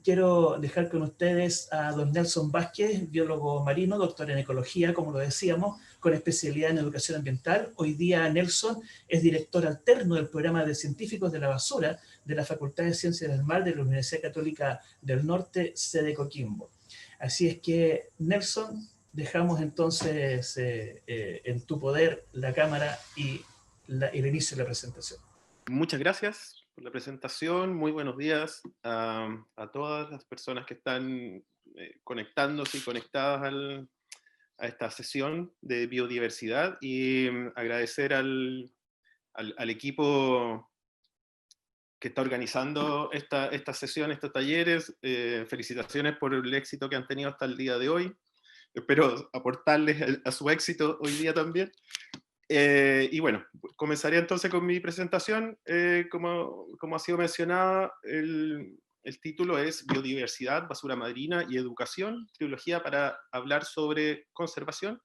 quiero dejar con ustedes a don Nelson Vázquez, biólogo marino, doctor en ecología, como lo decíamos, con especialidad en educación ambiental. Hoy día Nelson es director alterno del programa de científicos de la basura de la Facultad de Ciencias del Mar de la Universidad Católica del Norte, sede Coquimbo. Así es que, Nelson, dejamos entonces en tu poder la cámara y el inicio de la presentación. Muchas gracias por la presentación. Muy buenos días a todas las personas que están conectándose y conectadas a esta sesión de biodiversidad, y agradecer al equipo que está organizando esta sesión, estos talleres. Felicitaciones por el éxito que han tenido hasta el día de hoy. Espero aportarles a su éxito hoy día también. Y bueno, comenzaré entonces con mi presentación. Como ha sido mencionada, el título es Biodiversidad, Basura Marina y Educación, trilogía para hablar sobre conservación.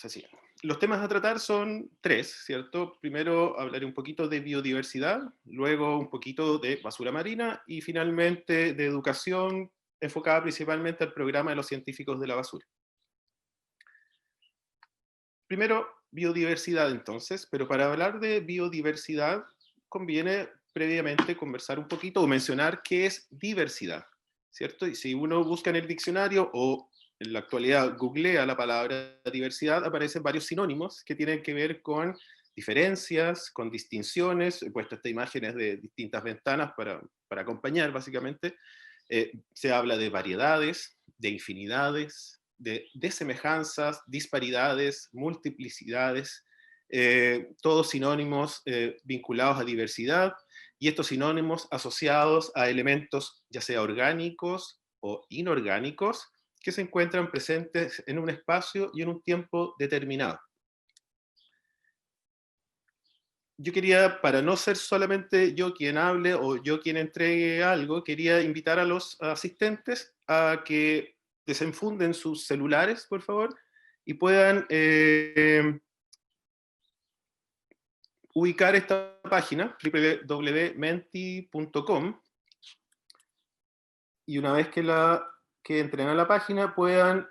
Así. Los temas a tratar son tres, ¿cierto? Primero hablaré un poquito de biodiversidad, luego un poquito de basura marina y finalmente de educación, enfocada principalmente al programa de los científicos de la basura. Primero, biodiversidad entonces, pero para hablar de biodiversidad conviene previamente conversar un poquito o mencionar qué es diversidad, ¿cierto? Y si uno busca en el diccionario o en la actualidad googlea la palabra diversidad, aparecen varios sinónimos que tienen que ver con diferencias, con distinciones. He puesto estas imágenes de distintas ventanas para acompañar básicamente. Se habla de variedades, de infinidades, de semejanzas, disparidades, multiplicidades, todos sinónimos vinculados a diversidad, y estos sinónimos asociados a elementos ya sea orgánicos o inorgánicos que se encuentran presentes en un espacio y en un tiempo determinado. Yo quería, para no ser solamente yo quien hable o yo quien entregue algo, quería invitar a los asistentes a que desenfunden sus celulares, por favor, y puedan ubicar esta página, www.menti.com, y una vez que entren a la página puedan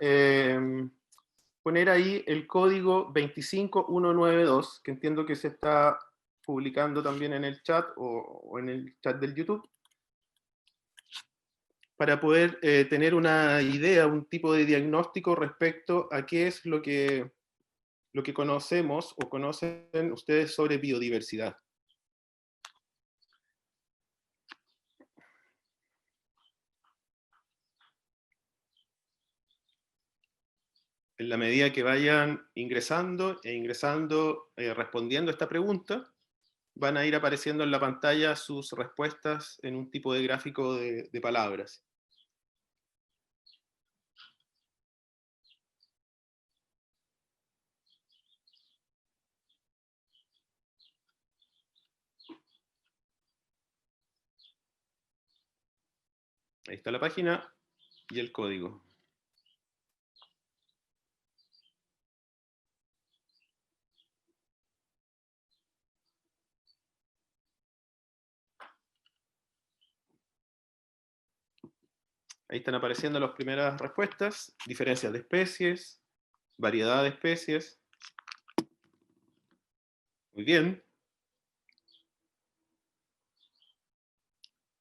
poner ahí el código 25192, que entiendo que se está publicando también en el chat o en el chat del YouTube, para poder tener una idea, un tipo de diagnóstico respecto a qué es lo que conocemos o conocen ustedes sobre biodiversidad. En la medida que vayan ingresando respondiendo esta pregunta, van a ir apareciendo en la pantalla sus respuestas en un tipo de gráfico de palabras. Ahí está la página y el código. Ahí están apareciendo las primeras respuestas: diferencias de especies, variedad de especies. Muy bien.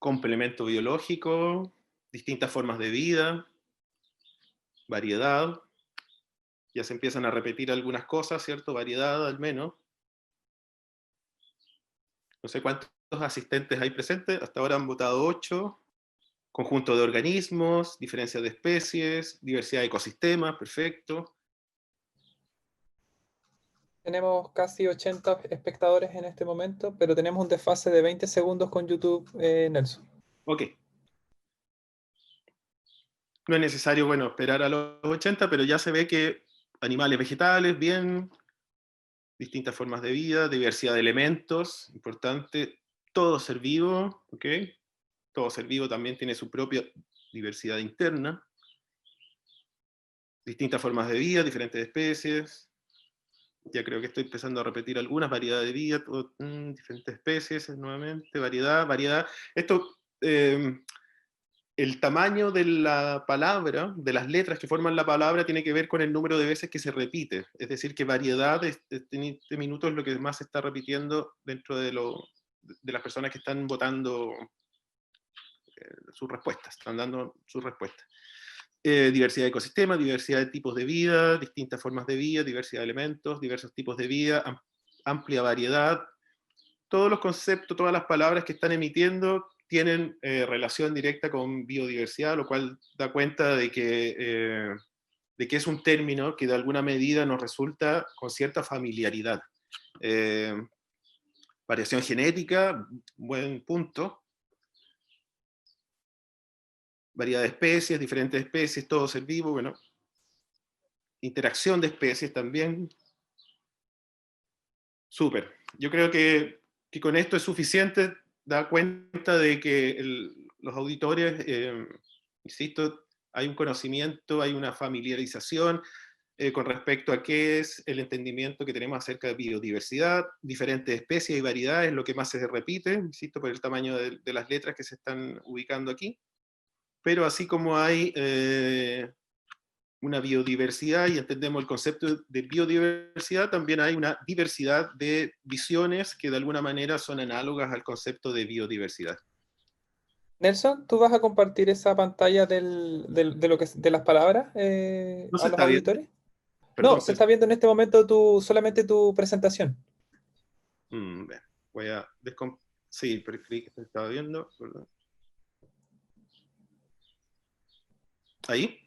Complemento biológico, distintas formas de vida, variedad. Ya se empiezan a repetir algunas cosas, ¿cierto? Variedad al menos. No sé cuántos asistentes hay presentes, hasta ahora han votado 8. Conjunto de organismos, diferencia de especies, diversidad de ecosistemas, perfecto. Tenemos casi 80 espectadores en este momento, pero tenemos un desfase de 20 segundos con YouTube, Nelson. Ok. No es necesario, bueno, esperar a los 80, pero ya se ve que animales, vegetales, bien, distintas formas de vida, diversidad de elementos, importante, todo ser vivo, ¿ok? Todo ser vivo también tiene su propia diversidad interna, distintas formas de vida, diferentes especies, Ya creo que estoy empezando a repetir algunas, variedad de vida, diferentes especies, nuevamente, variedad. Esto, el tamaño de la palabra, de las letras que forman la palabra, tiene que ver con el número de veces que se repite. Es decir, que variedad de este minuto es lo que más se está repitiendo dentro de las personas que están votando sus respuestas, están dando sus respuestas. Diversidad de ecosistemas, diversidad de tipos de vida, distintas formas de vida, diversidad de elementos, diversos tipos de vida, amplia variedad. Todos los conceptos, todas las palabras que están emitiendo tienen relación directa con biodiversidad, lo cual da cuenta de que es un término que de alguna medida nos resulta con cierta familiaridad. Variación genética, buen punto. Variedad de especies, diferentes especies, todo ser vivo, bueno. Interacción de especies también. Súper. Yo creo que con esto es suficiente, da cuenta de que los auditores, insisto, hay un conocimiento, hay una familiarización con respecto a qué es el entendimiento que tenemos acerca de biodiversidad, diferentes especies y variedades, lo que más se repite, insisto, por el tamaño de las letras que se están ubicando aquí. Pero así como hay una biodiversidad y entendemos el concepto de biodiversidad, también hay una diversidad de visiones que de alguna manera son análogas al concepto de biodiversidad. Nelson, ¿tú vas a compartir esa pantalla de las palabras ¿No se a los está viendo? auditores? No, Perdón, se está viendo en este momento solamente tu presentación. voy a sí, pero creí que se estaba viendo. ¿Verdad? ¿Ahí?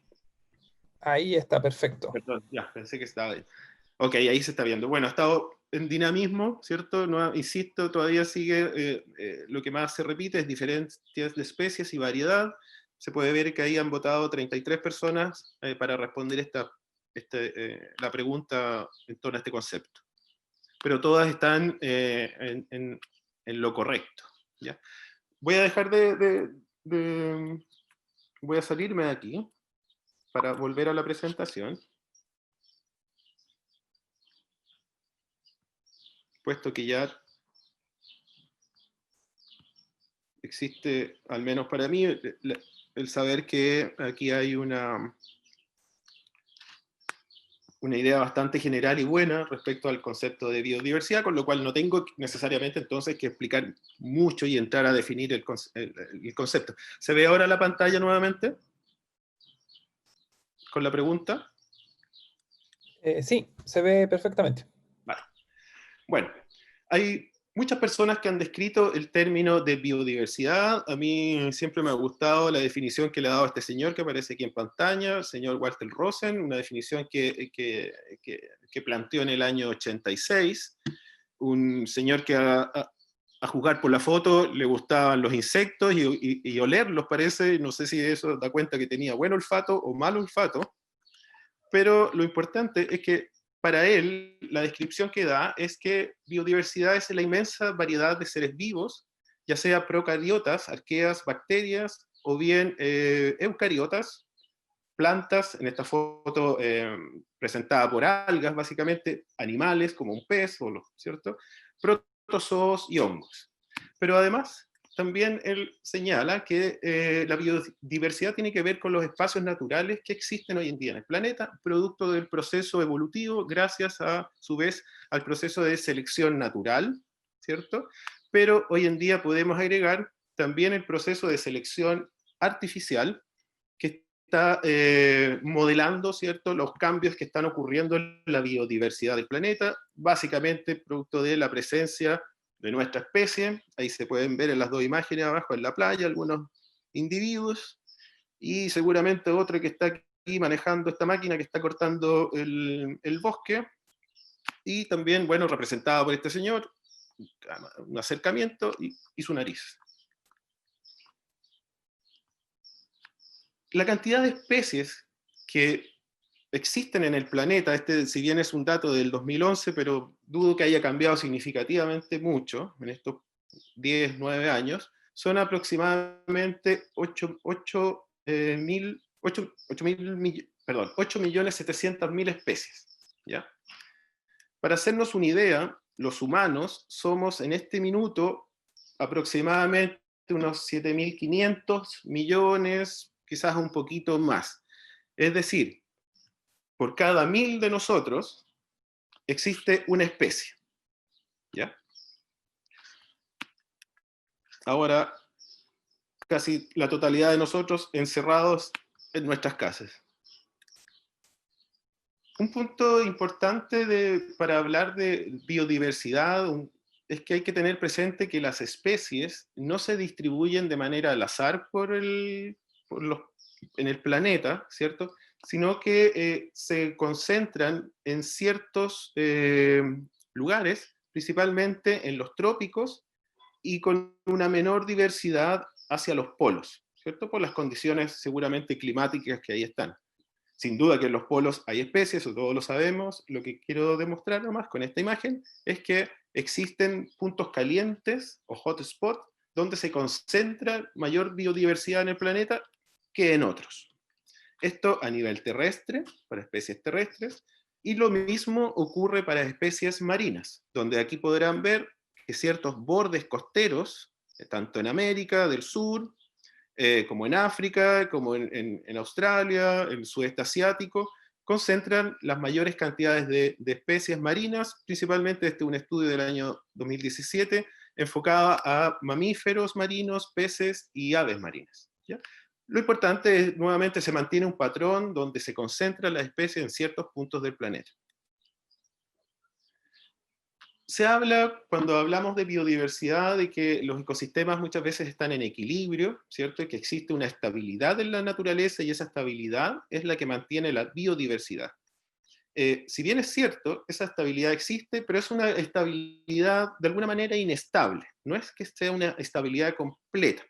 Ahí está, perfecto. Perdón, ya, pensé que estaba ahí. Ok, ahí se está viendo. Bueno, ha estado en dinamismo, ¿cierto? No, insisto, todavía sigue, lo que más se repite es diferencias de especies y variedad. Se puede ver que ahí han votado 33 personas para responder la pregunta en torno a este concepto. Pero todas están en lo correcto. ¿ya? Voy a dejar voy a salirme de aquí para volver a la presentación. Puesto que ya existe, al menos para mí, el saber que aquí hay una idea bastante general y buena respecto al concepto de biodiversidad, con lo cual no tengo necesariamente entonces que explicar mucho y entrar a definir el concepto. ¿Se ve ahora la pantalla nuevamente? ¿Con la pregunta? Sí, se ve perfectamente. Vale. Bueno, hay muchas personas que han descrito el término de biodiversidad. A mí siempre me ha gustado la definición que le ha dado este señor que aparece aquí en pantalla, el señor Walter Rosen, una definición que planteó en el año 86. Un señor que a juzgar por la foto le gustaban los insectos y olerlos, parece. No sé si eso da cuenta que tenía buen olfato o mal olfato, pero lo importante es que para él, la descripción que da es que biodiversidad es la inmensa variedad de seres vivos, ya sea procariotas, arqueas, bacterias, o bien eucariotas, plantas, en esta foto presentada por algas, básicamente animales como un pez, ¿cierto? Protozoos y hongos. Pero además, también él señala que la biodiversidad tiene que ver con los espacios naturales que existen hoy en día en el planeta, producto del proceso evolutivo, gracias a su vez al proceso de selección natural, ¿cierto? Pero hoy en día podemos agregar también el proceso de selección artificial, que está modelando, ¿cierto?, los cambios que están ocurriendo en la biodiversidad del planeta, básicamente producto de la presencia de nuestra especie. Ahí se pueden ver en las dos imágenes abajo en la playa algunos individuos, y seguramente otro que está aquí manejando esta máquina que está cortando el bosque, y también, bueno, representado por este señor, un acercamiento y su nariz. La cantidad de especies que existen en el planeta, si bien es un dato del 2011, pero dudo que haya cambiado significativamente mucho en estos 10, 9 años, son aproximadamente 8.700.000 especies. ¿ya? Para hacernos una idea, los humanos somos en este minuto aproximadamente unos 7.500 millones, quizás un poquito más. Es decir, por cada 1.000 de nosotros existe una especie. ¿Ya? Ahora, casi la totalidad de nosotros encerrados en nuestras casas. Un punto importante para hablar de biodiversidad es que hay que tener presente que las especies no se distribuyen de manera al azar en el planeta, ¿cierto? Sino que se concentran en ciertos lugares, principalmente en los trópicos, y con una menor diversidad hacia los polos, ¿cierto? Por las condiciones seguramente climáticas que ahí están. Sin duda que en los polos hay especies, eso todos lo sabemos. Lo que quiero demostrar nomás con esta imagen es que existen puntos calientes o hotspots donde se concentra mayor biodiversidad en el planeta que en otros. Esto a nivel terrestre, para especies terrestres, y lo mismo ocurre para especies marinas, donde aquí podrán ver que ciertos bordes costeros, tanto en América del Sur, como en África, como en Australia, en el sudeste asiático, concentran las mayores cantidades de especies marinas, principalmente este es un estudio del año 2017, enfocado a mamíferos marinos, peces y aves marinas. ¿Ya? Lo importante es, nuevamente, se mantiene un patrón donde se concentran las especies en ciertos puntos del planeta. Se habla, cuando hablamos de biodiversidad, de que los ecosistemas muchas veces están en equilibrio, ¿cierto? Y que existe una estabilidad en la naturaleza y esa estabilidad es la que mantiene la biodiversidad. Si bien es cierto, esa estabilidad existe, pero es una estabilidad de alguna manera inestable, no es que sea una estabilidad completa.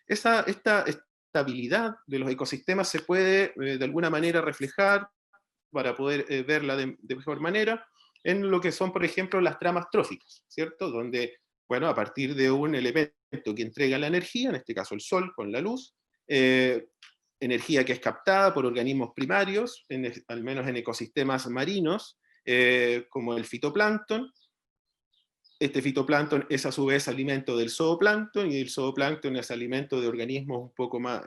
Esta estabilidad de los ecosistemas se puede de alguna manera reflejar para poder verla de mejor manera en lo que son, por ejemplo, las tramas tróficas, ¿cierto? Donde, bueno, a partir de un elemento que entrega la energía, en este caso el sol con la luz, energía que es captada por organismos primarios, al menos en ecosistemas marinos, como el fitoplancton. Este fitoplancton es a su vez alimento del zooplancton, y el zooplancton es alimento de organismos un poco más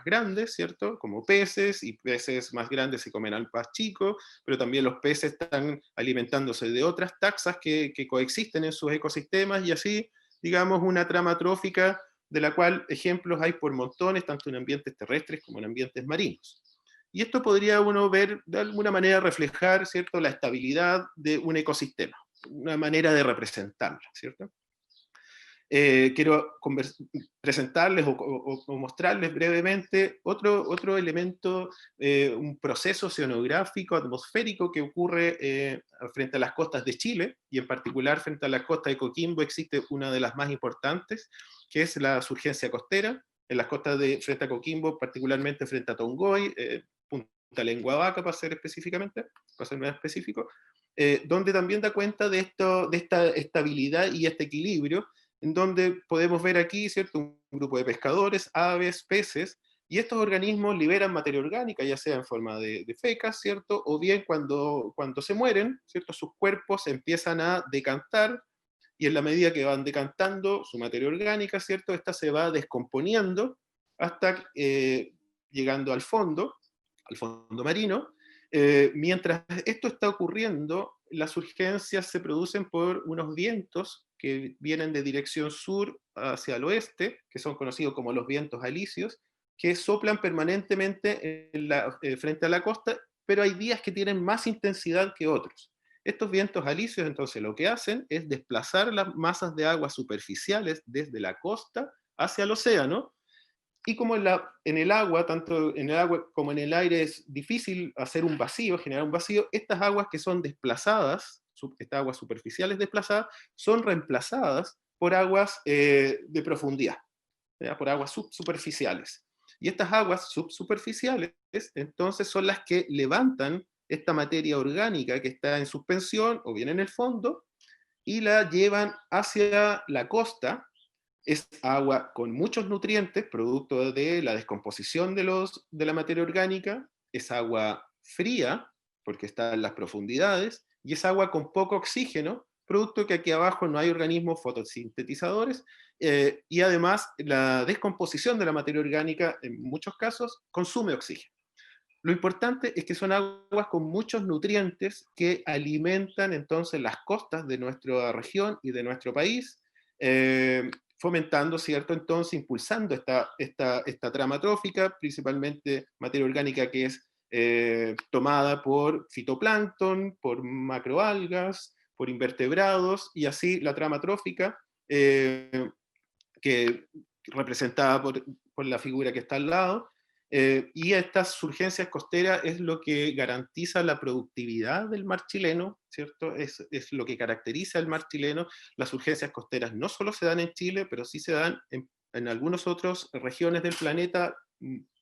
grandes, ¿cierto? Como peces, y peces más grandes se comen al pez chico, pero también los peces están alimentándose de otras taxas que coexisten en sus ecosistemas, y así, digamos, una trama trófica de la cual ejemplos hay por montones, tanto en ambientes terrestres como en ambientes marinos. Y esto podría uno ver, de alguna manera, reflejar, ¿cierto?, la estabilidad de un ecosistema, una manera de representarla, ¿cierto? Quiero presentarles o mostrarles brevemente otro elemento, un proceso oceanográfico atmosférico que ocurre frente a las costas de Chile, y en particular frente a la costa de Coquimbo existe una de las más importantes, que es la surgencia costera, en las costas frente a Coquimbo, particularmente frente a Tongoy, Punta Lengua Vaca, para ser más específico, donde también da cuenta de esta estabilidad y este equilibrio, en donde podemos ver aquí, ¿cierto?, un grupo de pescadores, aves, peces, y estos organismos liberan materia orgánica, ya sea en forma de fecas, ¿cierto?, o bien cuando se mueren, ¿cierto?, sus cuerpos empiezan a decantar, y en la medida que van decantando su materia orgánica, ¿cierto?, esta se va descomponiendo hasta llegando al fondo marino. Mientras esto está ocurriendo, las urgencias se producen por unos vientos que vienen de dirección sur hacia el oeste, que son conocidos como los vientos alisios, que soplan permanentemente frente a la costa, pero hay días que tienen más intensidad que otros. Estos vientos alisios, entonces, lo que hacen es desplazar las masas de agua superficiales desde la costa hacia el océano, y como en el agua, tanto en el agua como en el aire, es difícil hacer un vacío, generar un vacío, estas aguas que son desplazadas, estas aguas superficiales desplazadas, son reemplazadas por aguas de profundidad, ¿ya?, por aguas subsuperficiales. Y estas aguas subsuperficiales, entonces, son las que levantan esta materia orgánica que está en suspensión o bien en el fondo, y la llevan hacia la costa. Es agua con muchos nutrientes, producto de la descomposición de la materia orgánica, es agua fría, porque está en las profundidades, y es agua con poco oxígeno, producto que aquí abajo no hay organismos fotosintetizadores, y además la descomposición de la materia orgánica en muchos casos consume oxígeno. Lo importante es que son aguas con muchos nutrientes que alimentan entonces las costas de nuestra región y de nuestro país, fomentando, ¿cierto? Entonces, impulsando esta trama trófica, principalmente materia orgánica que es tomada por fitoplancton, por macroalgas, por invertebrados, y así la trama trófica, que representada por la figura que está al lado, y estas surgencias costeras es lo que garantiza la productividad del mar chileno, ¿cierto? Es lo que caracteriza al mar chileno. Las urgencias costeras no solo se dan en Chile, pero sí se dan en algunas otras regiones del planeta,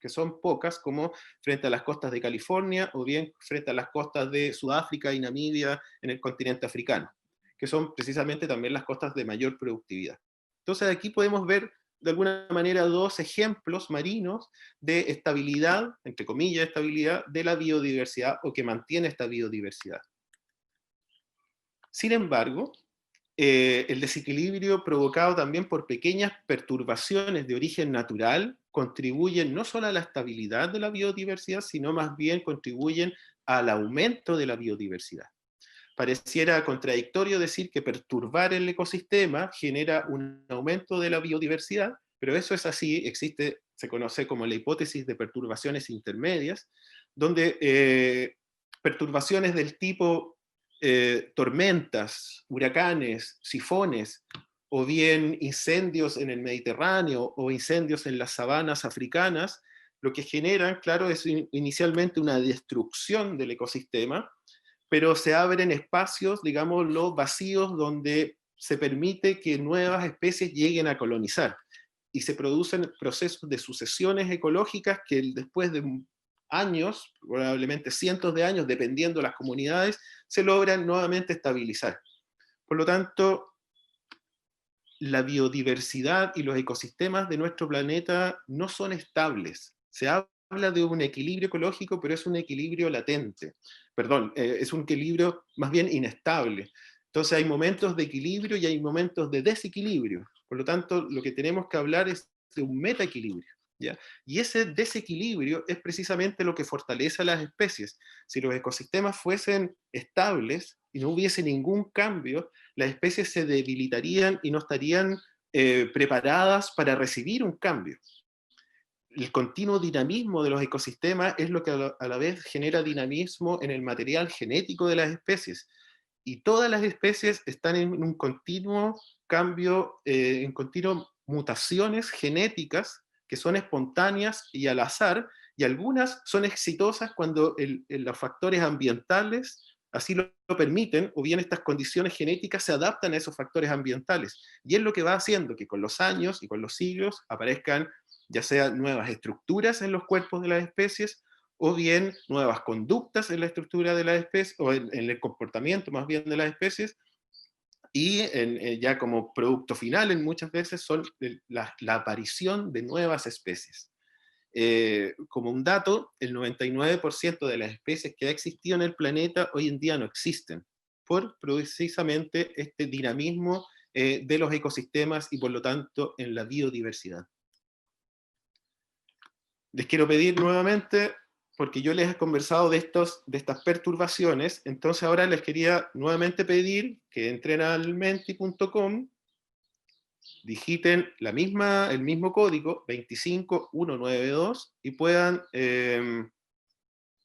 que son pocas, como frente a las costas de California o bien frente a las costas de Sudáfrica y Namibia en el continente africano, que son precisamente también las costas de mayor productividad. Entonces aquí podemos ver de alguna manera dos ejemplos marinos de estabilidad, entre comillas, estabilidad de la biodiversidad o que mantiene esta biodiversidad. Sin embargo, el desequilibrio provocado también por pequeñas perturbaciones de origen natural contribuyen no solo a la estabilidad de la biodiversidad, sino más bien contribuyen al aumento de la biodiversidad. Pareciera contradictorio decir que perturbar el ecosistema genera un aumento de la biodiversidad, pero eso es así, existe, se conoce como la hipótesis de perturbaciones intermedias, donde perturbaciones del tipo tormentas, huracanes, sifones, o bien incendios en el Mediterráneo o incendios en las sabanas africanas, lo que generan, claro, es inicialmente una destrucción del ecosistema, pero se abren espacios, digamos, los vacíos donde se permite que nuevas especies lleguen a colonizar y se producen procesos de sucesiones ecológicas que después de años, probablemente cientos de años, dependiendo de las comunidades, se logran nuevamente estabilizar. Por lo tanto, la biodiversidad y los ecosistemas de nuestro planeta no son estables. Se habla de un equilibrio ecológico, pero es un equilibrio latente. Perdón, es un equilibrio más bien inestable. Entonces hay momentos de equilibrio y hay momentos de desequilibrio. Por lo tanto, lo que tenemos que hablar es de un metaequilibrio, ¿ya? Y ese desequilibrio es precisamente lo que fortalece a las especies. Si los ecosistemas fuesen estables y no hubiese ningún cambio, las especies se debilitarían y no estarían preparadas para recibir un cambio. El continuo dinamismo de los ecosistemas es lo que a la vez genera dinamismo en el material genético de las especies. Y todas las especies están en un continuo cambio, en continuo mutaciones genéticas que son espontáneas y al azar, y algunas son exitosas cuando los factores ambientales así lo permiten, o bien estas condiciones genéticas se adaptan a esos factores ambientales. Y es lo que va haciendo que con los años y con los siglos aparezcan ya sea nuevas estructuras en los cuerpos de las especies, o bien nuevas conductas en la estructura de las especies, o en el comportamiento más bien de las especies, y ya como producto final en muchas veces son la aparición de nuevas especies. Como un dato, el 99% de las especies que ha existido en el planeta hoy en día no existen, por precisamente este dinamismo de los ecosistemas y por lo tanto en la biodiversidad. Les quiero pedir nuevamente, porque yo les he conversado de estas perturbaciones, entonces ahora les quería nuevamente pedir que entren al menti.com, digiten el mismo código 25192 y puedan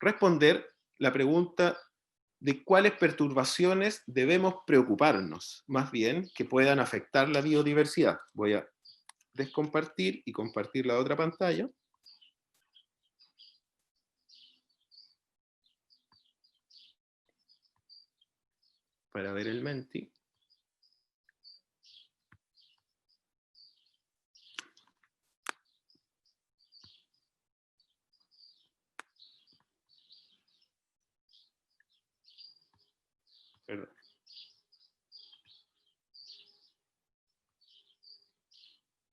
responder la pregunta de cuáles perturbaciones debemos preocuparnos, más bien que puedan afectar la biodiversidad. Voy a descompartir y compartir la otra pantalla. Para ver el Menti. Perdón.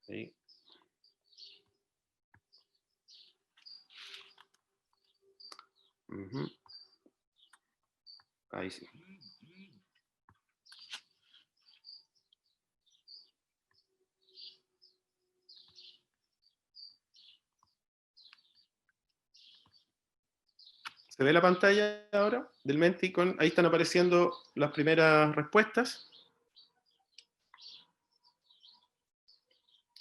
Ahí. Ahí sí. ¿Se ve la pantalla ahora del Menti? Ahí están apareciendo las primeras respuestas.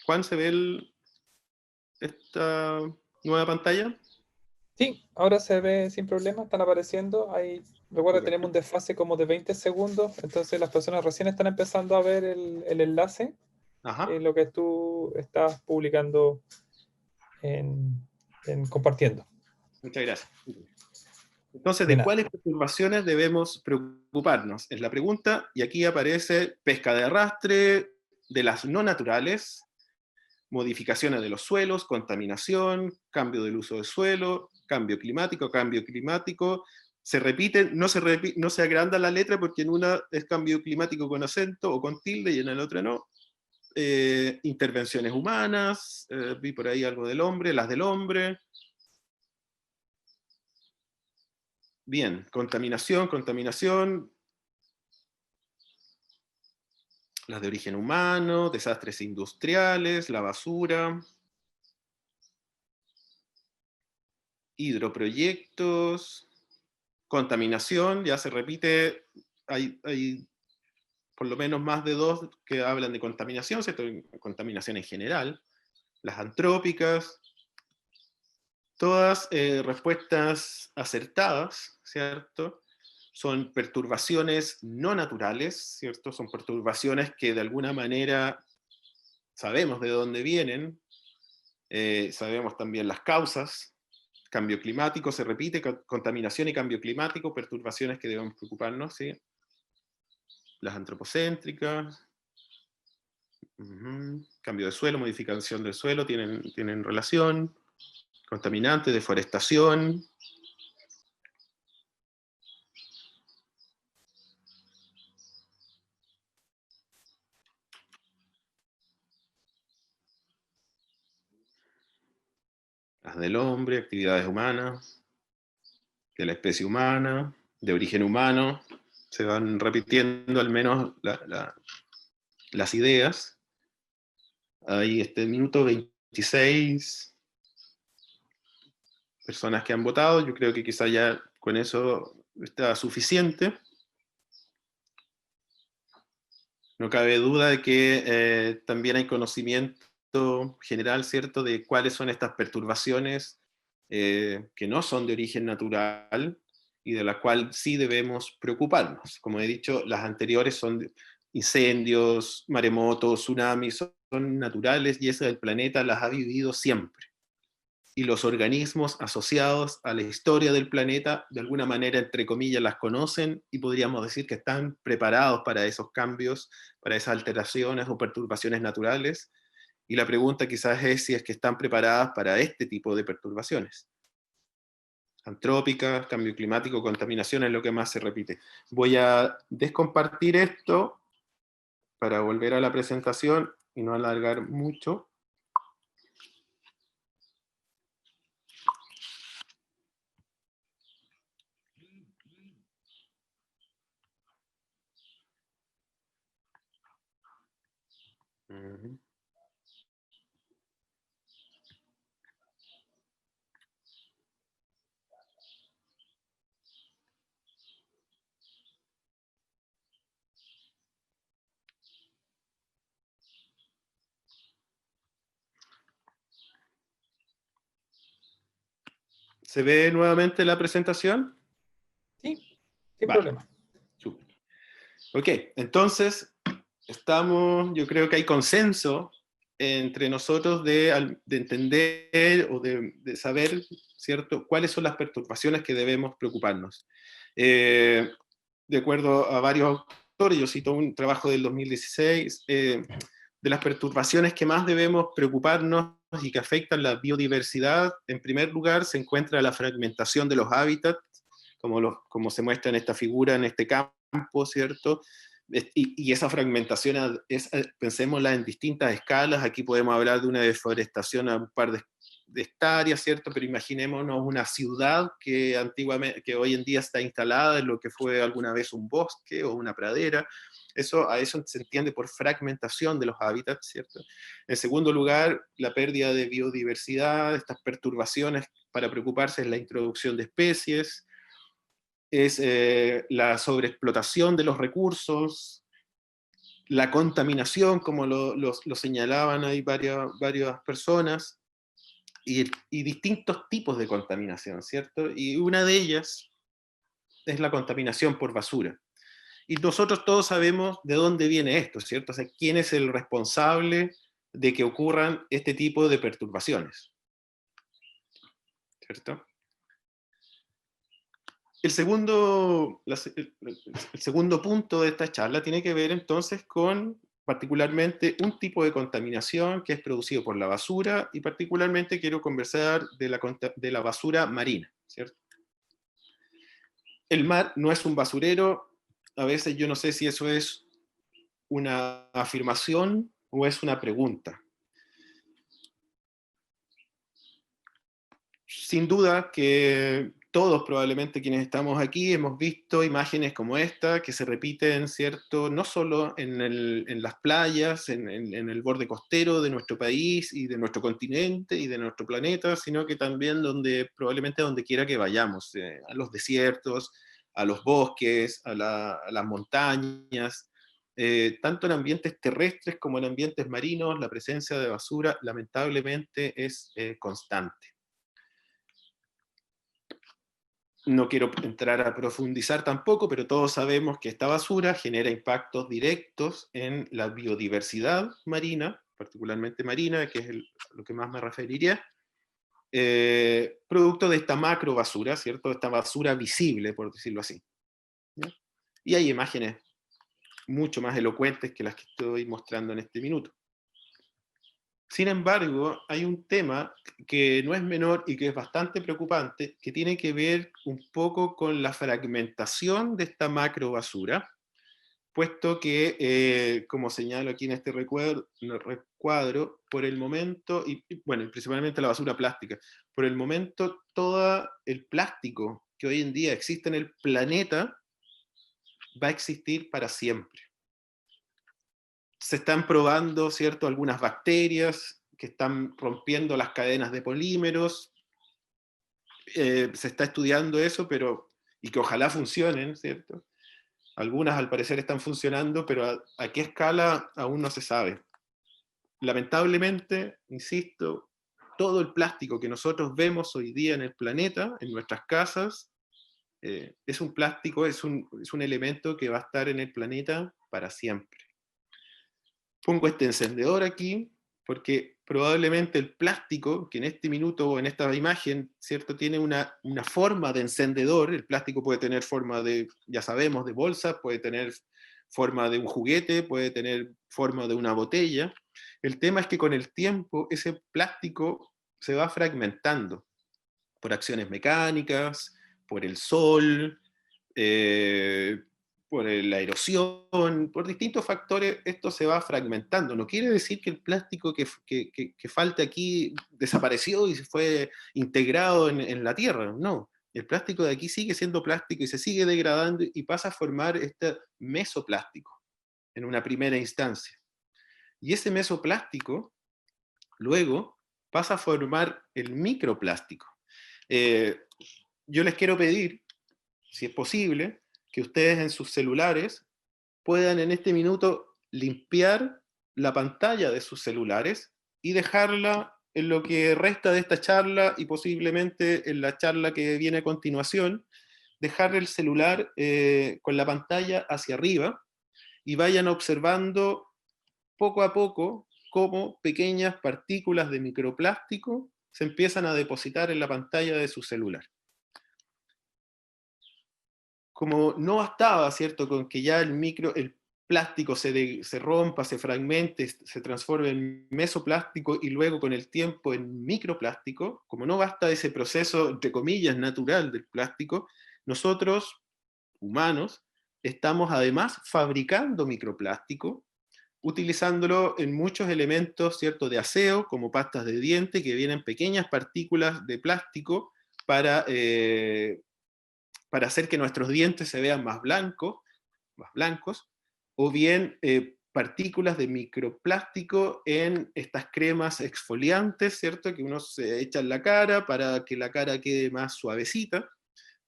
Juan, ¿se ve esta nueva pantalla? Sí, ahora se ve sin problema, están apareciendo. Ahí, recuerda, Ok. tenemos un desfase como de 20 segundos, entonces las personas recién están empezando a ver el enlace Ajá. en lo que tú estás publicando en compartiendo. Muchas gracias. Entonces, De ¿de nada. cuáles perturbaciones debemos preocuparnos? Es la pregunta, y aquí aparece pesca de arrastre, de las no naturales, modificaciones de los suelos, contaminación, cambio del uso del suelo, cambio climático, se repite, no se agranda la letra porque en una es cambio climático con acento o con tilde y en el otro no. Intervenciones humanas, vi por ahí algo del hombre, las del hombre. Bien, contaminación, las de origen humano, desastres industriales, la basura, hidroproyectos, contaminación, ya se repite, hay por lo menos más de dos que hablan de contaminación, ¿cierto? Contaminación en general, las antrópicas, todas respuestas acertadas, ¿cierto? Son perturbaciones no naturales, ¿cierto? Son perturbaciones que de alguna manera sabemos de dónde vienen, sabemos también las causas, cambio climático, se repite, contaminación y cambio climático, perturbaciones que debemos preocuparnos, ¿sí? Las antropocéntricas, cambio de suelo, modificación del suelo, tienen relación, contaminante, deforestación, las del hombre, actividades humanas, de la especie humana, de origen humano, se van repitiendo al menos las ideas. Hay minuto 26 personas que han votado, yo creo que quizá ya con eso está suficiente. No cabe duda de que también hay conocimiento general, ¿cierto?, de cuáles son estas perturbaciones que no son de origen natural y de las cuales sí debemos preocuparnos. Como he dicho, las anteriores son incendios, maremotos, tsunamis, son naturales y esa del planeta las ha vivido siempre. Y los organismos asociados a la historia del planeta, de alguna manera, entre comillas, las conocen y podríamos decir que están preparados para esos cambios, para esas alteraciones o perturbaciones naturales. Y la pregunta quizás es si es que están preparadas para este tipo de perturbaciones. Antrópicas, cambio climático, contaminación es lo que más se repite. Voy a descompartir esto para volver a la presentación y no alargar mucho. ¿Se ve nuevamente la presentación? Sí, sin Vale. problema. Súper. Ok, entonces yo creo que hay consenso entre nosotros de entender o de saber, ¿cierto?, cuáles son las perturbaciones que debemos preocuparnos. De acuerdo a varios autores, yo cito un trabajo del 2016, de las perturbaciones que más debemos preocuparnos y que afectan la biodiversidad, en primer lugar se encuentra la fragmentación de los hábitats, como se muestra en esta figura, en este campo, ¿cierto? Y esa fragmentación, pensémosla en distintas escalas, aquí podemos hablar de una deforestación a un par de hectáreas, ¿cierto? Pero imaginémonos una ciudad que hoy en día está instalada en lo que fue alguna vez un bosque o una pradera. A eso se entiende por fragmentación de los hábitats, ¿cierto? En segundo lugar, la pérdida de biodiversidad, estas perturbaciones para preocuparse es la introducción de especies, es la sobreexplotación de los recursos, la contaminación, como lo señalaban ahí varias personas, y distintos tipos de contaminación, ¿cierto? Y una de ellas es la contaminación por basura. Y nosotros todos sabemos de dónde viene esto, ¿cierto? O sea, quién es el responsable de que ocurran este tipo de perturbaciones, ¿cierto? El segundo punto de esta charla tiene que ver entonces con particularmente un tipo de contaminación que es producido por la basura, y particularmente quiero conversar de la basura marina, ¿cierto? El mar no es un basurero. A veces yo no sé si eso es una afirmación o es una pregunta. Sin duda que todos probablemente quienes estamos aquí hemos visto imágenes como esta que se repiten, ¿cierto? No solo en las playas, en el borde costero de nuestro país y de nuestro continente y de nuestro planeta, sino que también probablemente donde quiera que vayamos, a los desiertos, a los bosques, a las montañas, tanto en ambientes terrestres como en ambientes marinos. La presencia de basura lamentablemente es constante. No quiero entrar a profundizar tampoco, pero todos sabemos que esta basura genera impactos directos en la biodiversidad marina, particularmente marina, que es lo que más me referiría, producto de esta macro basura, ¿cierto? Esta basura visible, por decirlo así, ¿ya? Y hay imágenes mucho más elocuentes que las que estoy mostrando en este minuto. Sin embargo, hay un tema que no es menor y que es bastante preocupante, que tiene que ver un poco con la fragmentación de esta macro basura, puesto que, como señalo aquí en este recuadro, por el momento, y bueno, principalmente la basura plástica, por el momento todo el plástico que hoy en día existe en el planeta va a existir para siempre. Se están probando, ¿cierto?, algunas bacterias que están rompiendo las cadenas de polímeros. Se está estudiando eso, y que ojalá funcionen, ¿cierto? Algunas al parecer están funcionando, pero a qué escala aún no se sabe. Lamentablemente, insisto, todo el plástico que nosotros vemos hoy día en el planeta, en nuestras casas, es un plástico, es un elemento que va a estar en el planeta para siempre. Pongo este encendedor aquí porque probablemente el plástico, que en este minuto o en esta imagen, ¿cierto?, tiene una forma de encendedor. El plástico puede tener forma de, ya sabemos, de bolsa, puede tener forma de un juguete, puede tener forma de una botella. El tema es que con el tiempo ese plástico se va fragmentando por acciones mecánicas, por el sol, por la erosión, por distintos factores. Esto se va fragmentando. No quiere decir que el plástico que falta aquí desapareció y se fue integrado en la tierra, no. El plástico de aquí sigue siendo plástico y se sigue degradando y pasa a formar este mesoplástico en una primera instancia. Y ese mesoplástico luego pasa a formar el microplástico. Yo les quiero pedir, si es posible, que ustedes en sus celulares puedan en este minuto limpiar la pantalla de sus celulares y dejarla en lo que resta de esta charla y posiblemente en la charla que viene a continuación, dejar el celular con la pantalla hacia arriba y vayan observando poco a poco cómo pequeñas partículas de microplástico se empiezan a depositar en la pantalla de su celular. Como no bastaba, ¿cierto?, con que ya el plástico se rompa, se fragmente, se transforme en mesoplástico y luego con el tiempo en microplástico, como no basta ese proceso, entre comillas, natural del plástico, nosotros, humanos, estamos además fabricando microplástico, utilizándolo en muchos elementos, ¿cierto?, de aseo, como pastas de diente, que vienen pequeñas partículas de plástico para hacer que nuestros dientes se vean más blancos, o bien partículas de microplástico en estas cremas exfoliantes, ¿cierto?, que uno se echa en la cara para que la cara quede más suavecita.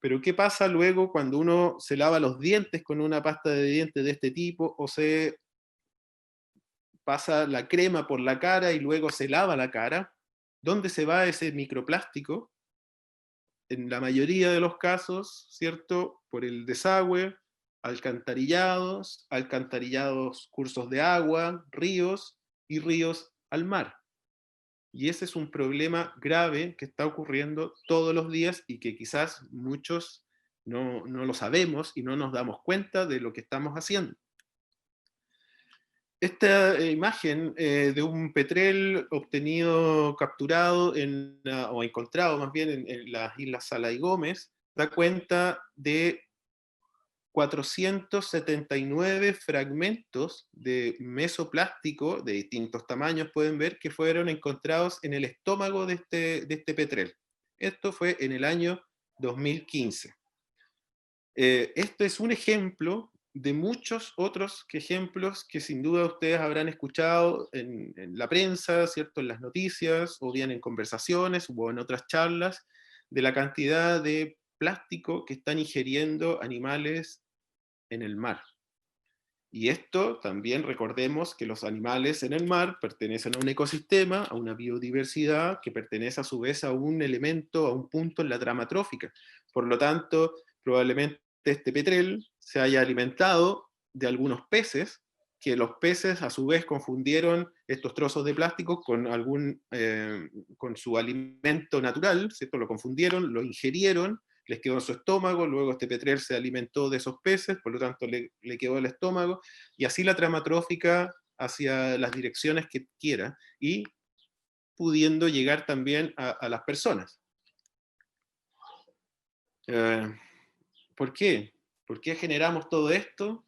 Pero ¿qué pasa luego cuando uno se lava los dientes con una pasta de dientes de este tipo, o se pasa la crema por la cara y luego se lava la cara? ¿Dónde se va ese microplástico? En la mayoría de los casos, ¿cierto? Por el desagüe, alcantarillados, cursos de agua, ríos y ríos al mar. Y ese es un problema grave que está ocurriendo todos los días y que quizás muchos no lo sabemos y no nos damos cuenta de lo que estamos haciendo. Esta imagen de un petrel obtenido, capturado o encontrado más bien en las Islas Sala y Gómez, da cuenta de 479 fragmentos de mesoplástico de distintos tamaños, pueden ver, que fueron encontrados en el estómago de este petrel. Esto fue en el año 2015. Este es un ejemplo de muchos otros ejemplos que sin duda ustedes habrán escuchado en la prensa, ¿cierto? En las noticias, o bien en conversaciones, o en otras charlas, de la cantidad de plástico que están ingiriendo animales en el mar. Y esto también recordemos que los animales en el mar pertenecen a un ecosistema, a una biodiversidad que pertenece a su vez a un elemento, a un punto en la trama trófica. Por lo tanto, probablemente este petrel se haya alimentado de algunos peces, que los peces a su vez confundieron estos trozos de plástico con con su alimento natural, ¿cierto? Lo confundieron, lo ingerieron, les quedó en su estómago, luego este petrel se alimentó de esos peces, por lo tanto le quedó el estómago, y así la trama trófica hacia las direcciones que quiera, y pudiendo llegar también a las personas. ¿Por qué? ¿Por qué generamos todo esto?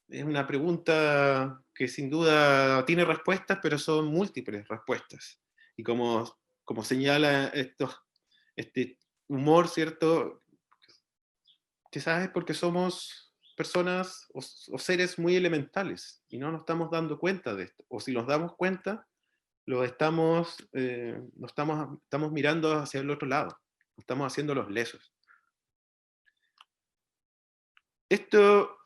Es una pregunta que sin duda tiene respuestas, pero son múltiples respuestas. Y como señala este humor, ¿cierto? Quizás es porque somos personas o seres muy elementales y no nos estamos dando cuenta de esto. O si nos damos cuenta, estamos mirando hacia el otro lado. Estamos haciendo los lesos. Esto,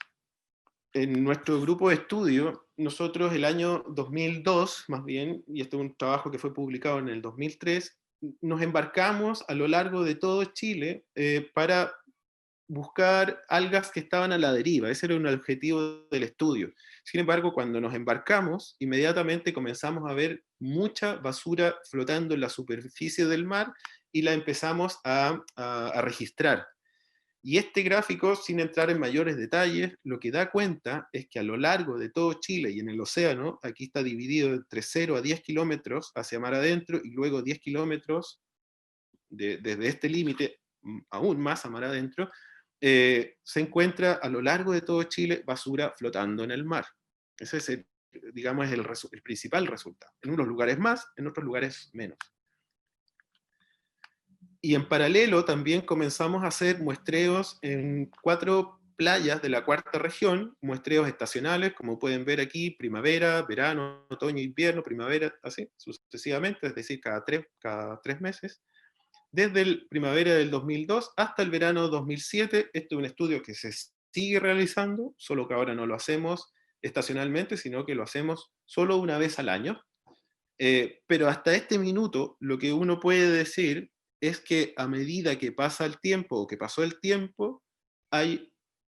en nuestro grupo de estudio, nosotros el año 2002, más bien, y este es un trabajo que fue publicado en el 2003, nos embarcamos a lo largo de todo Chile para buscar algas que estaban a la deriva. Ese era un objetivo del estudio. Sin embargo, cuando nos embarcamos, inmediatamente comenzamos a ver mucha basura flotando en la superficie del mar y la empezamos a registrar. Y este gráfico, sin entrar en mayores detalles, lo que da cuenta es que a lo largo de todo Chile y en el océano, aquí está dividido entre 0 a 10 kilómetros hacia mar adentro y luego 10 kilómetros desde este límite aún más a mar adentro, se encuentra a lo largo de todo Chile basura flotando en el mar. Ese es, digamos, el principal resultado. En unos lugares más, en otros lugares menos. Y en paralelo también comenzamos a hacer muestreos en 4 playas de la cuarta región, muestreos estacionales, como pueden ver aquí, primavera, verano, otoño, invierno, primavera, así sucesivamente, es decir, cada tres meses. Desde el primavera del 2002 hasta el verano 2007, este es un estudio que se sigue realizando, solo que ahora no lo hacemos estacionalmente, sino que lo hacemos solo una vez al año. Pero hasta este minuto, lo que uno puede decir es que a medida que pasa el tiempo, o que pasó el tiempo,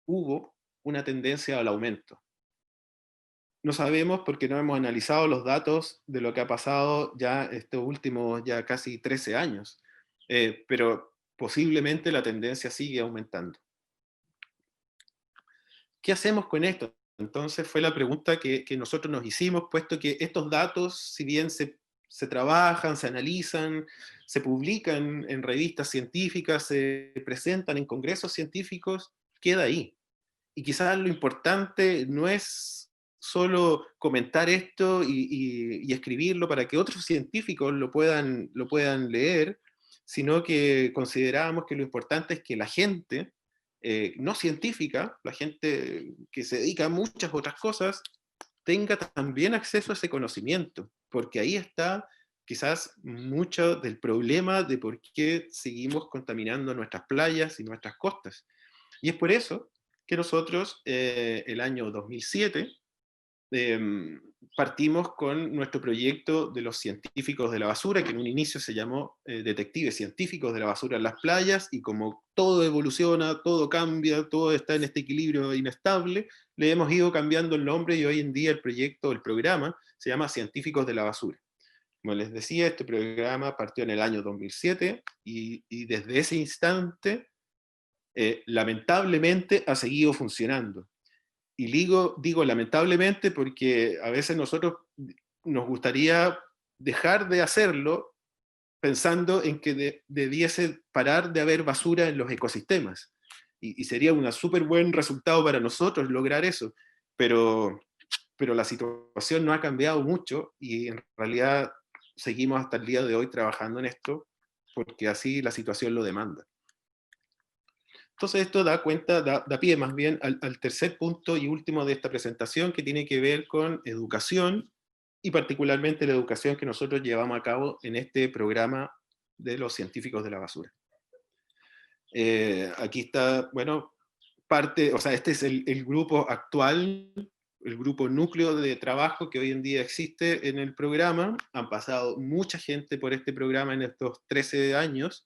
hubo una tendencia al aumento. No sabemos porque no hemos analizado los datos de lo que ha pasado ya estos últimos ya casi 13 años. Pero posiblemente la tendencia sigue aumentando. ¿Qué hacemos con esto? Entonces fue la pregunta que nosotros nos hicimos, puesto que estos datos, si bien se trabajan, se analizan, se publican en revistas científicas, se presentan en congresos científicos, queda ahí. Y quizás lo importante no es solo comentar esto y escribirlo para que otros científicos lo puedan leer, sino que considerábamos que lo importante es que la gente no científica, la gente que se dedica a muchas otras cosas, tenga también acceso a ese conocimiento, porque ahí está quizás mucho del problema de por qué seguimos contaminando nuestras playas y nuestras costas. Y es por eso que nosotros, el año 2007, partimos con nuestro proyecto de los científicos de la basura, que en un inicio se llamó Detectives Científicos de la Basura en las Playas, y como todo evoluciona, todo cambia, todo está en este equilibrio inestable, le hemos ido cambiando el nombre y hoy en día el proyecto, el programa, se llama Científicos de la Basura. Como les decía, este programa partió en el año 2007 y desde ese instante, lamentablemente, ha seguido funcionando. Y digo lamentablemente porque a veces nosotros nos gustaría dejar de hacerlo pensando en que debiese parar de haber basura en los ecosistemas. Y sería un súper buen resultado para nosotros lograr eso. Pero la situación no ha cambiado mucho y en realidad seguimos hasta el día de hoy trabajando en esto porque así la situación lo demanda. Entonces esto da pie más bien al tercer punto y último de esta presentación, que tiene que ver con educación, y particularmente la educación que nosotros llevamos a cabo en este programa de los científicos de la basura. Aquí está, bueno, este es el grupo actual, el grupo núcleo de trabajo que hoy en día existe en el programa. Han pasado mucha gente por este programa en estos 13 años,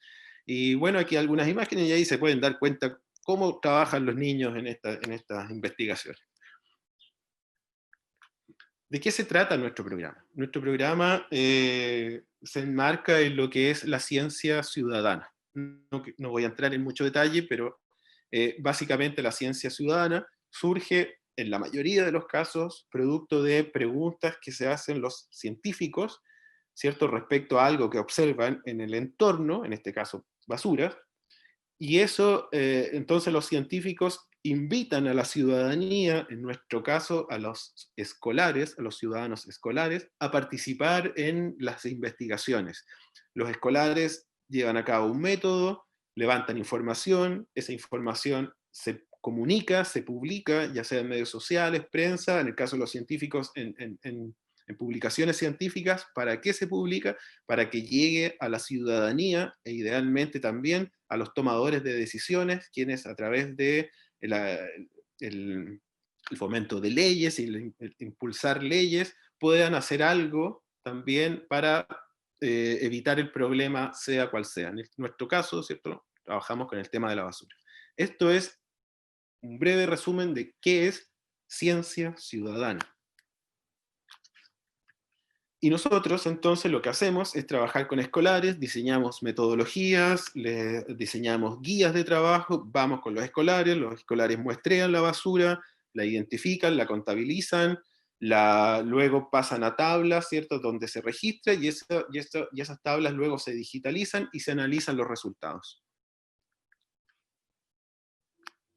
y bueno, aquí algunas imágenes y ahí se pueden dar cuenta cómo trabajan los niños en estas investigaciones. ¿De qué se trata nuestro programa? Nuestro programa se enmarca en lo que es la ciencia ciudadana. No voy a entrar en mucho detalle, pero básicamente la ciencia ciudadana surge en la mayoría de los casos producto de preguntas que se hacen los científicos, ¿cierto?, respecto a algo que observan en el entorno, en este caso basura, y eso, entonces los científicos invitan a la ciudadanía, en nuestro caso a los escolares, a los ciudadanos escolares, a participar en las investigaciones. Los escolares llevan a cabo un método, levantan información, esa información se comunica, se publica, ya sea en medios sociales, prensa, en el caso de los científicos en publicaciones científicas. ¿Para qué se publica? Para que llegue a la ciudadanía e idealmente también a los tomadores de decisiones, quienes a través de el fomento de leyes y el impulsar leyes puedan hacer algo también para evitar el problema, sea cual sea. En nuestro caso, ¿cierto?, trabajamos con el tema de la basura. Esto es un breve resumen de qué es ciencia ciudadana. Y nosotros entonces lo que hacemos es trabajar con escolares, diseñamos metodologías, diseñamos guías de trabajo, vamos con los escolares muestrean la basura, la identifican, la contabilizan, luego pasan a tablas, ¿cierto?, donde se registra, y esas tablas luego se digitalizan y se analizan los resultados.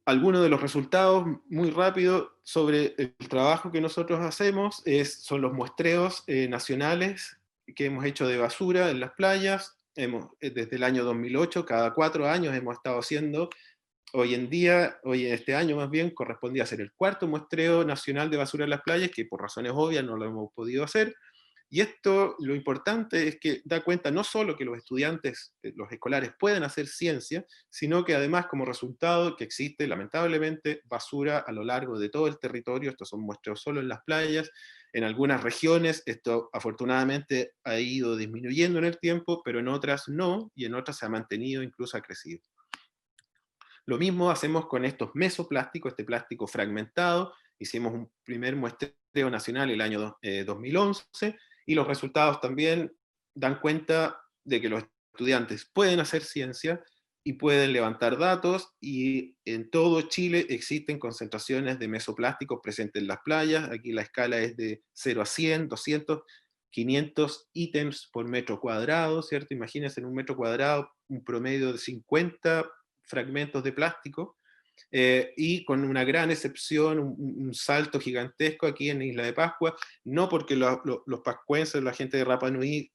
Algunos de los resultados, muy rápido, sobre el trabajo que nosotros hacemos son los muestreos nacionales que hemos hecho de basura en las playas. Desde el año 2008, cada 4 años hemos estado haciendo. Este año más bien, correspondía a hacer el 4º muestreo nacional de basura en las playas, que por razones obvias no lo hemos podido hacer. Y esto, lo importante es que da cuenta no solo que los estudiantes, los escolares pueden hacer ciencia, sino que además como resultado que existe lamentablemente basura a lo largo de todo el territorio. Estos son muestreos solo en las playas. En algunas regiones esto afortunadamente ha ido disminuyendo en el tiempo, pero en otras no, y en otras se ha mantenido, incluso ha crecido. Lo mismo hacemos con estos mesoplásticos, este plástico fragmentado. Hicimos un primer muestreo nacional el año 2011, y los resultados también dan cuenta de que los estudiantes pueden hacer ciencia y pueden levantar datos, y en todo Chile existen concentraciones de mesoplásticos presentes en las playas. Aquí la escala es de 0 a 100, 200, 500 ítems por metro cuadrado, ¿cierto? Imagínense en un metro cuadrado un promedio de 50 fragmentos de plástico, y con una gran excepción, un salto gigantesco aquí en Isla de Pascua, no porque los pascuenses, la gente de Rapa Nui,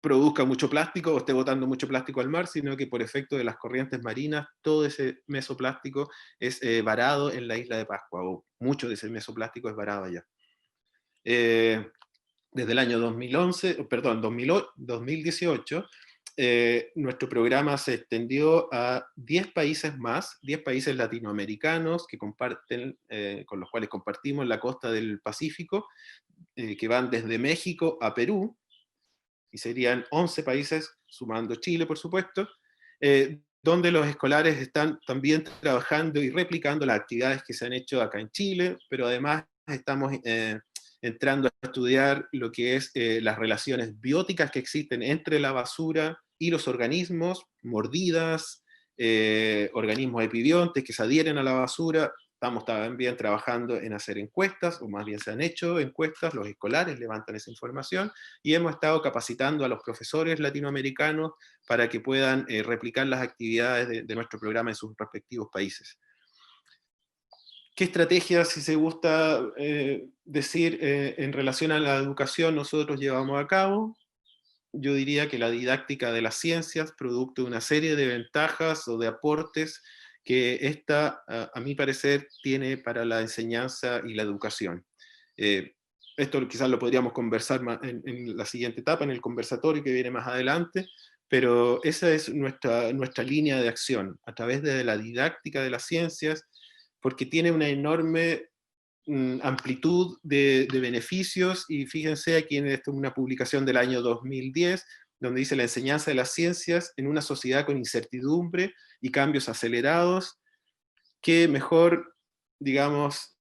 produzca mucho plástico o esté botando mucho plástico al mar, sino que por efecto de las corrientes marinas, todo ese mesoplástico es varado en la Isla de Pascua, o mucho de ese mesoplástico es varado allá. desde el año 2018, nuestro programa se extendió a 10 países más, 10 países latinoamericanos que comparten, con los cuales compartimos la costa del Pacífico, que van desde México a Perú, y serían 11 países, sumando Chile, por supuesto, donde los escolares están también trabajando y replicando las actividades que se han hecho acá en Chile, pero además estamos entrando a estudiar lo que es las relaciones bióticas que existen entre la basura y los organismos, mordidas, organismos epibiontes que se adhieren a la basura. Estamos también trabajando en hacer encuestas, o más bien se han hecho encuestas, los escolares levantan esa información, y hemos estado capacitando a los profesores latinoamericanos para que puedan replicar las actividades de nuestro programa en sus respectivos países. ¿Qué estrategias, si se gusta decir, en relación a la educación nosotros llevamos a cabo? Yo diría que la didáctica de las ciencias, producto de una serie de ventajas o de aportes que esta, a mi parecer, tiene para la enseñanza y la educación. Esto quizás lo podríamos conversar en la siguiente etapa, en el conversatorio que viene más adelante, pero esa es nuestra línea de acción, a través de la didáctica de las ciencias, porque tiene una enorme amplitud de beneficios, y fíjense aquí en una publicación del año 2010, donde dice: la enseñanza de las ciencias en una sociedad con incertidumbre y cambios acelerados. Qué mejor, digamos,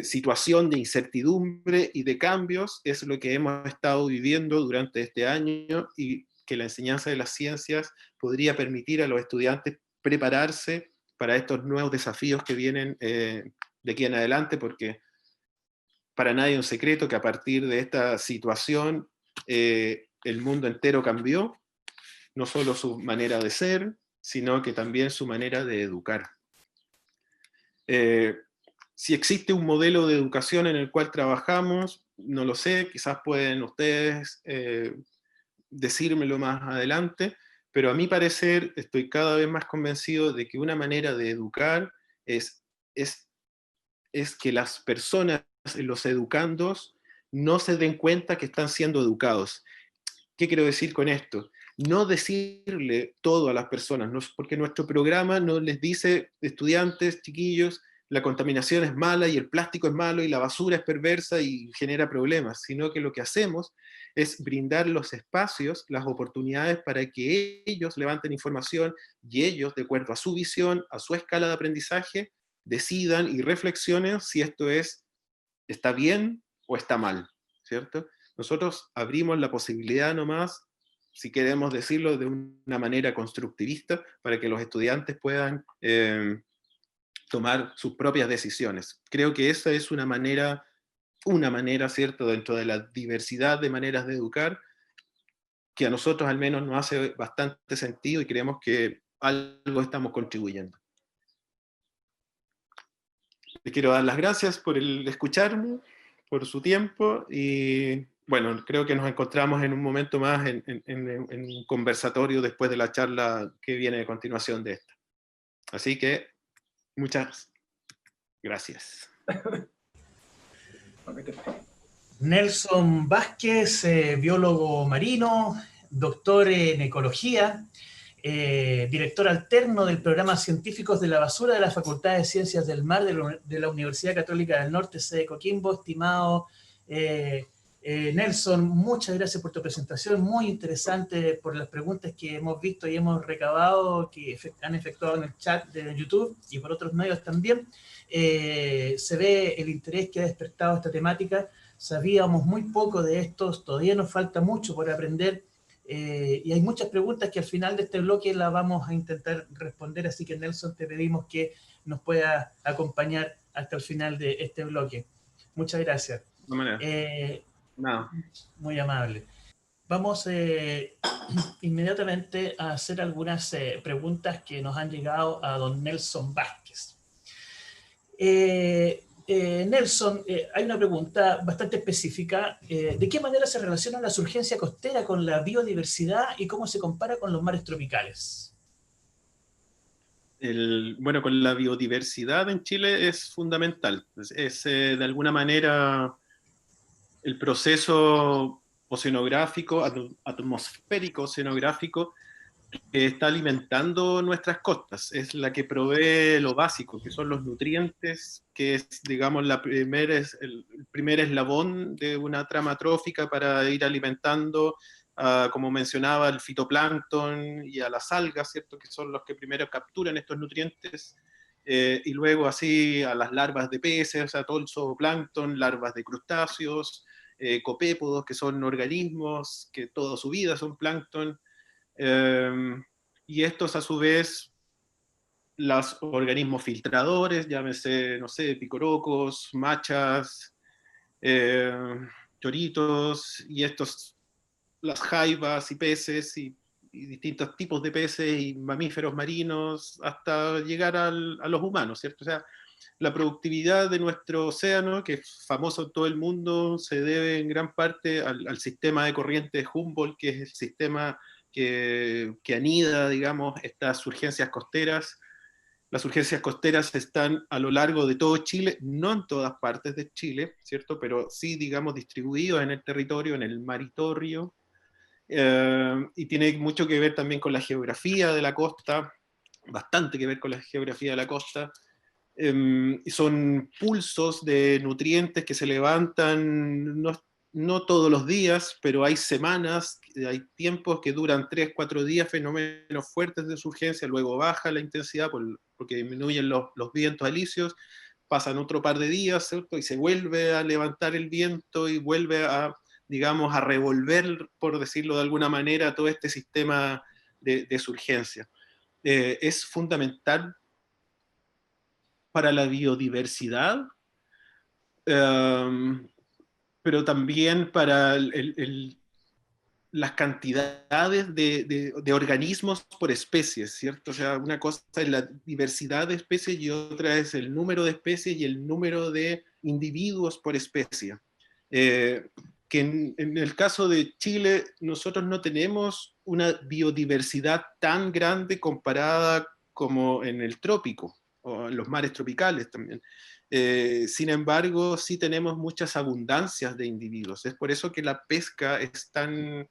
situación de incertidumbre y de cambios es lo que hemos estado viviendo durante este año, y que la enseñanza de las ciencias podría permitir a los estudiantes prepararse para estos nuevos desafíos que vienen de aquí en adelante, porque para nadie es un secreto que a partir de esta situación el mundo entero cambió, no solo su manera de ser, sino que también su manera de educar. Si existe un modelo de educación en el cual trabajamos, no lo sé, quizás pueden ustedes decírmelo más adelante, pero a mi parecer estoy cada vez más convencido de que una manera de educar es que las personas, los educandos, no se den cuenta que están siendo educados. ¿Qué quiero decir con esto? No decirle todo a las personas, porque nuestro programa no les dice: estudiantes, chiquillos, la contaminación es mala y el plástico es malo y la basura es perversa y genera problemas, sino que lo que hacemos es brindar los espacios, las oportunidades para que ellos levanten información, y ellos, de acuerdo a su visión, a su escala de aprendizaje, decidan y reflexionen si esto está bien o está mal, ¿cierto? Nosotros abrimos la posibilidad nomás, si queremos decirlo de una manera constructivista, para que los estudiantes puedan tomar sus propias decisiones. Creo que esa es una manera, ¿cierto?, dentro de la diversidad de maneras de educar, que a nosotros al menos nos hace bastante sentido, y creemos que algo estamos contribuyendo. Les quiero dar las gracias por el escucharme, por su tiempo, y bueno, creo que nos encontramos en un momento más en un conversatorio después de la charla que viene a continuación de esta. Así que muchas gracias. Nelson Vázquez, biólogo marino, doctor en ecología, director alterno del programa Científicos de la Basura de la Facultad de Ciencias del Mar de la Universidad Católica del Norte, sede Coquimbo. Estimado Nelson, muchas gracias por tu presentación, muy interesante por las preguntas que hemos visto y hemos recabado, que han efectuado en el chat de YouTube y por otros medios también. Se ve el interés que ha despertado esta temática. Sabíamos muy poco de estos, todavía nos falta mucho por aprender, y hay muchas preguntas que al final de este bloque las vamos a intentar responder, así que Nelson, te pedimos que nos pueda acompañar hasta el final de este bloque. Muchas gracias. No. Muy amable. Vamos inmediatamente a hacer algunas preguntas que nos han llegado a don Nelson Vázquez. Nelson, hay una pregunta bastante específica. ¿De qué manera se relaciona la surgencia costera con la biodiversidad y cómo se compara con los mares tropicales? Bueno, con la biodiversidad en Chile es fundamental. Es de alguna manera el proceso oceanográfico, atmosférico oceanográfico, que está alimentando nuestras costas. Es la que provee lo básico, que son los nutrientes, que es, digamos, el primer eslabón de una trama trófica para ir alimentando, como mencionaba, el fitoplancton y a las algas, ¿cierto?, que son los que primero capturan estos nutrientes, y luego así a las larvas de peces, o sea, todo el zooplancton, larvas de crustáceos, copépodos, que son organismos que toda su vida son plancton, y estos a su vez, los organismos filtradores, llámese, no sé, picorocos, machas, eh, choritos, y estos, las jaivas y peces, y distintos tipos de peces y mamíferos marinos, hasta llegar a los humanos, ¿cierto? O sea, la productividad de nuestro océano, que es famoso en todo el mundo, se debe en gran parte al sistema de corrientes Humboldt, que es el sistema que anida, digamos, estas urgencias costeras. Las urgencias costeras están a lo largo de todo Chile, no en todas partes de Chile, ¿cierto? Pero sí, digamos, distribuidos en el territorio, en el maritorrio, y tiene mucho que ver también con la geografía de la costa, bastante que ver con la geografía de la costa. Son pulsos de nutrientes que se levantan no todos los días, pero hay semanas, hay tiempos que duran 3, 4 días, fenómenos fuertes de surgencia, luego baja la intensidad porque disminuyen los vientos alisios, pasan otro par de días, ¿cierto? Y se vuelve a levantar el viento y vuelve a, digamos, a revolver, por decirlo de alguna manera, todo este sistema de surgencia. Es fundamental para la biodiversidad, um, pero también para las cantidades de organismos por especies, ¿cierto? O sea, una cosa es la diversidad de especies y otra es el número de especies y el número de individuos por especie. Que en el caso de Chile, nosotros no tenemos una biodiversidad tan grande comparada como en el trópico, o en los mares tropicales también. Sin embargo, sí tenemos muchas abundancias de individuos. Es por eso que la pesca es tan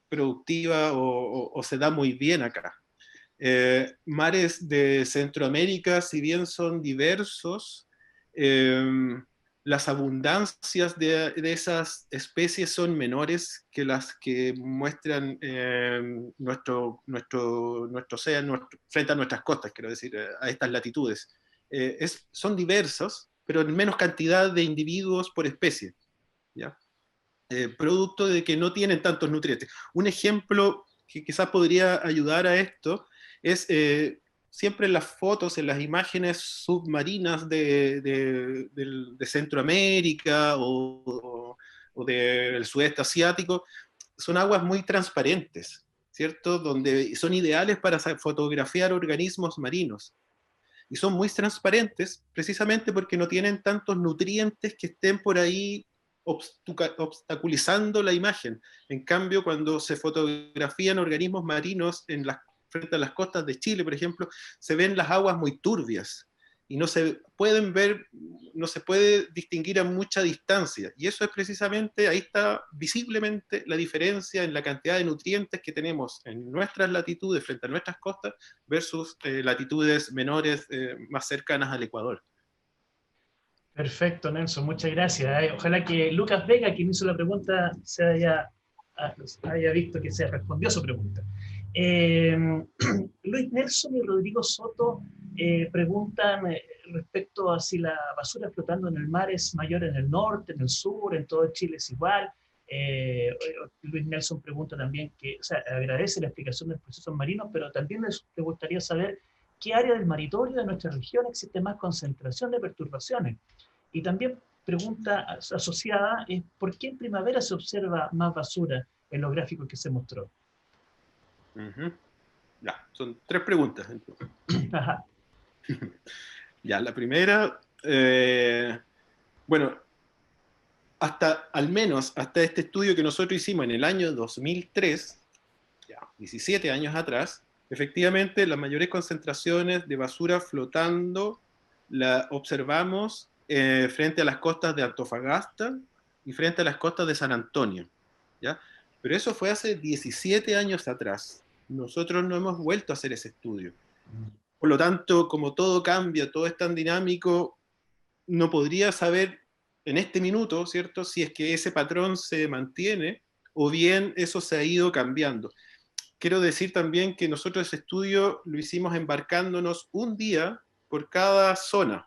productiva o se da muy bien acá. Mares de Centroamérica, si bien son diversos, las abundancias de esas especies son menores que las que muestran nuestro océano frente a nuestras costas, quiero decir, a estas latitudes. Son diversos, pero en menos cantidad de individuos por especie, ¿ya? Producto de que no tienen tantos nutrientes. Un ejemplo que quizás podría ayudar a esto es siempre en las fotos, en las imágenes submarinas de Centroamérica o del sudeste asiático, son aguas muy transparentes, ¿cierto? Donde son ideales para fotografiar organismos marinos. Y son muy transparentes precisamente porque no tienen tantos nutrientes que estén por ahí obstaculizando la imagen. En cambio, cuando se fotografían organismos marinos frente a las costas de Chile, por ejemplo, se ven las aguas muy turbias y no se pueden ver, no se puede distinguir a mucha distancia. Y eso es precisamente, ahí está visiblemente la diferencia en la cantidad de nutrientes que tenemos en nuestras latitudes frente a nuestras costas versus latitudes menores, más cercanas al Ecuador. Perfecto, Nelson, muchas gracias. Ojalá que Lucas Vega, quien hizo la pregunta, haya visto que se respondió a su pregunta. Luis Nelson y Rodrigo Soto preguntan respecto a si la basura flotando en el mar es mayor en el norte, en el sur, en todo Chile es igual. Luis Nelson pregunta también agradece la explicación de los procesos marinos, pero también le gustaría saber qué área del maritorio de nuestra región existe más concentración de perturbaciones. Y también pregunta asociada es ¿por qué en primavera se observa más basura en los gráficos que se mostró? Ya, son 3 preguntas. Entonces. Ajá. Ya, la primera, bueno, al menos hasta este estudio que nosotros hicimos en el año 2003, ya, 17 años atrás, efectivamente las mayores concentraciones de basura flotando la observamos frente a las costas de Antofagasta, y frente a las costas de San Antonio, ¿ya? Pero eso fue hace 17 años atrás. Nosotros no hemos vuelto a hacer ese estudio. Por lo tanto, como todo cambia, todo es tan dinámico, no podría saber en este minuto, ¿cierto?, si es que ese patrón se mantiene o bien eso se ha ido cambiando. Quiero decir también que nosotros ese estudio lo hicimos embarcándonos un día por cada zona.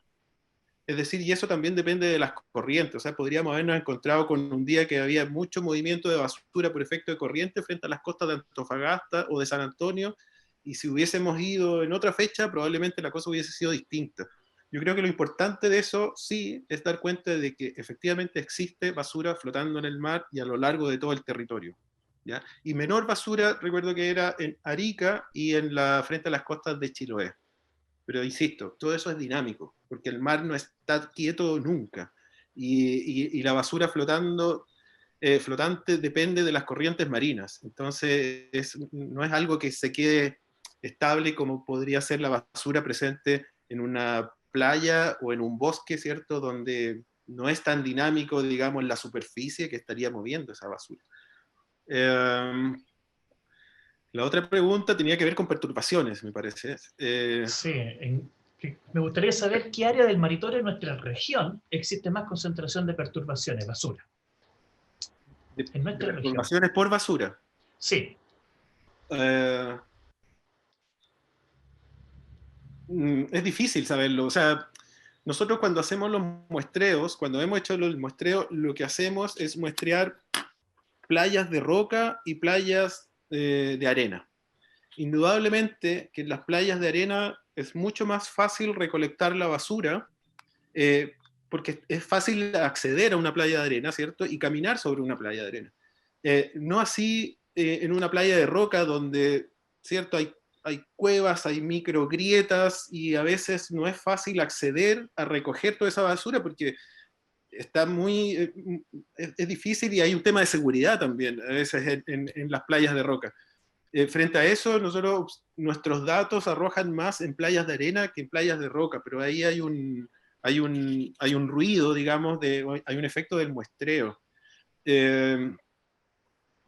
Es decir, y eso también depende de las corrientes. O sea, podríamos habernos encontrado con un día que había mucho movimiento de basura por efecto de corriente frente a las costas de Antofagasta o de San Antonio, y si hubiésemos ido en otra fecha, probablemente la cosa hubiese sido distinta. Yo creo que lo importante de eso, sí, es dar cuenta de que efectivamente existe basura flotando en el mar y a lo largo de todo el territorio, ¿ya? Y menor basura, recuerdo que era en Arica y frente a las costas de Chiloé. Pero insisto, todo eso es dinámico, porque el mar no está quieto nunca. Y la basura flotante depende de las corrientes marinas. Entonces, no es algo que se quede estable como podría ser la basura presente en una playa o en un bosque, ¿cierto? Donde no es tan dinámico, digamos, la superficie que estaría moviendo esa basura. La otra pregunta tenía que ver con perturbaciones, me parece. Sí, me gustaría saber qué área del Maritorrio en nuestra región existe más concentración de perturbaciones, basura. En nuestra región. Perturbaciones por basura. Sí. Es difícil saberlo. O sea, nosotros cuando hacemos los muestreos, cuando hemos hecho los muestreos, lo que hacemos es muestrear playas de roca y playas de arena. Indudablemente que en las playas de arena es mucho más fácil recolectar la basura, porque es fácil acceder a una playa de arena, ¿cierto? Y caminar sobre una playa de arena. No así en una playa de roca donde, ¿cierto? Hay cuevas, hay microgrietas y a veces no es fácil acceder a recoger toda esa basura porque está es difícil y hay un tema de seguridad también a veces en las playas de roca. Frente a eso, nuestros datos arrojan más en playas de arena que en playas de roca, pero ahí hay un ruido, digamos, hay un efecto del muestreo.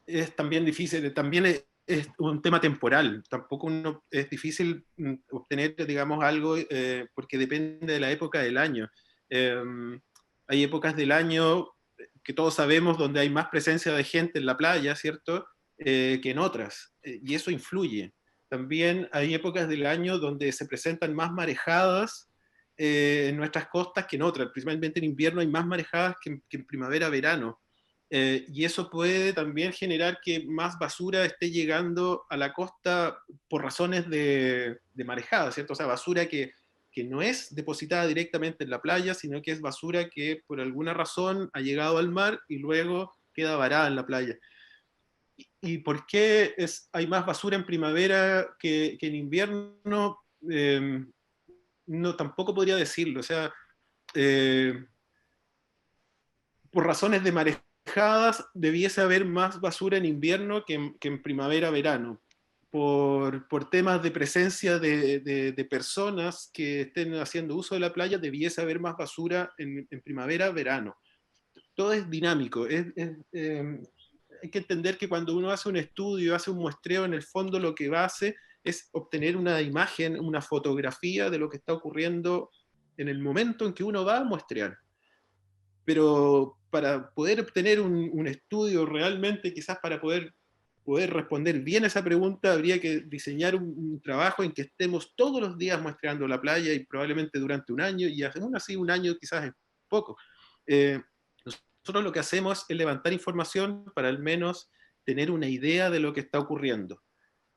Es también difícil, también es un tema temporal, tampoco es difícil obtener, digamos, algo porque depende de la época del año. Hay épocas del año que todos sabemos donde hay más presencia de gente en la playa, ¿cierto? Que en otras, y eso influye. También hay épocas del año donde se presentan más marejadas en nuestras costas que en otras, principalmente en invierno hay más marejadas que en primavera-verano. Y eso puede también generar que más basura esté llegando a la costa por razones de marejada, ¿cierto? O sea, basura que no es depositada directamente en la playa, sino que es basura que por alguna razón ha llegado al mar y luego queda varada en la playa. ¿Y por qué hay más basura en primavera que en invierno? No, tampoco podría decirlo. O sea, por razones de marejadas debiese haber más basura en invierno que en primavera-verano. Por temas de presencia de personas que estén haciendo uso de la playa, debiese haber más basura en primavera-verano. Todo es dinámico. Hay que entender que cuando uno hace un estudio, hace un muestreo, en el fondo lo que va a hacer es obtener una imagen, una fotografía de lo que está ocurriendo en el momento en que uno va a muestrear. Pero para poder obtener un estudio realmente, quizás para poder responder bien a esa pregunta, habría que diseñar un trabajo en que estemos todos los días muestreando la playa y probablemente durante un año, y aún así un año quizás es poco. Nosotros lo que hacemos es levantar información para al menos tener una idea de lo que está ocurriendo.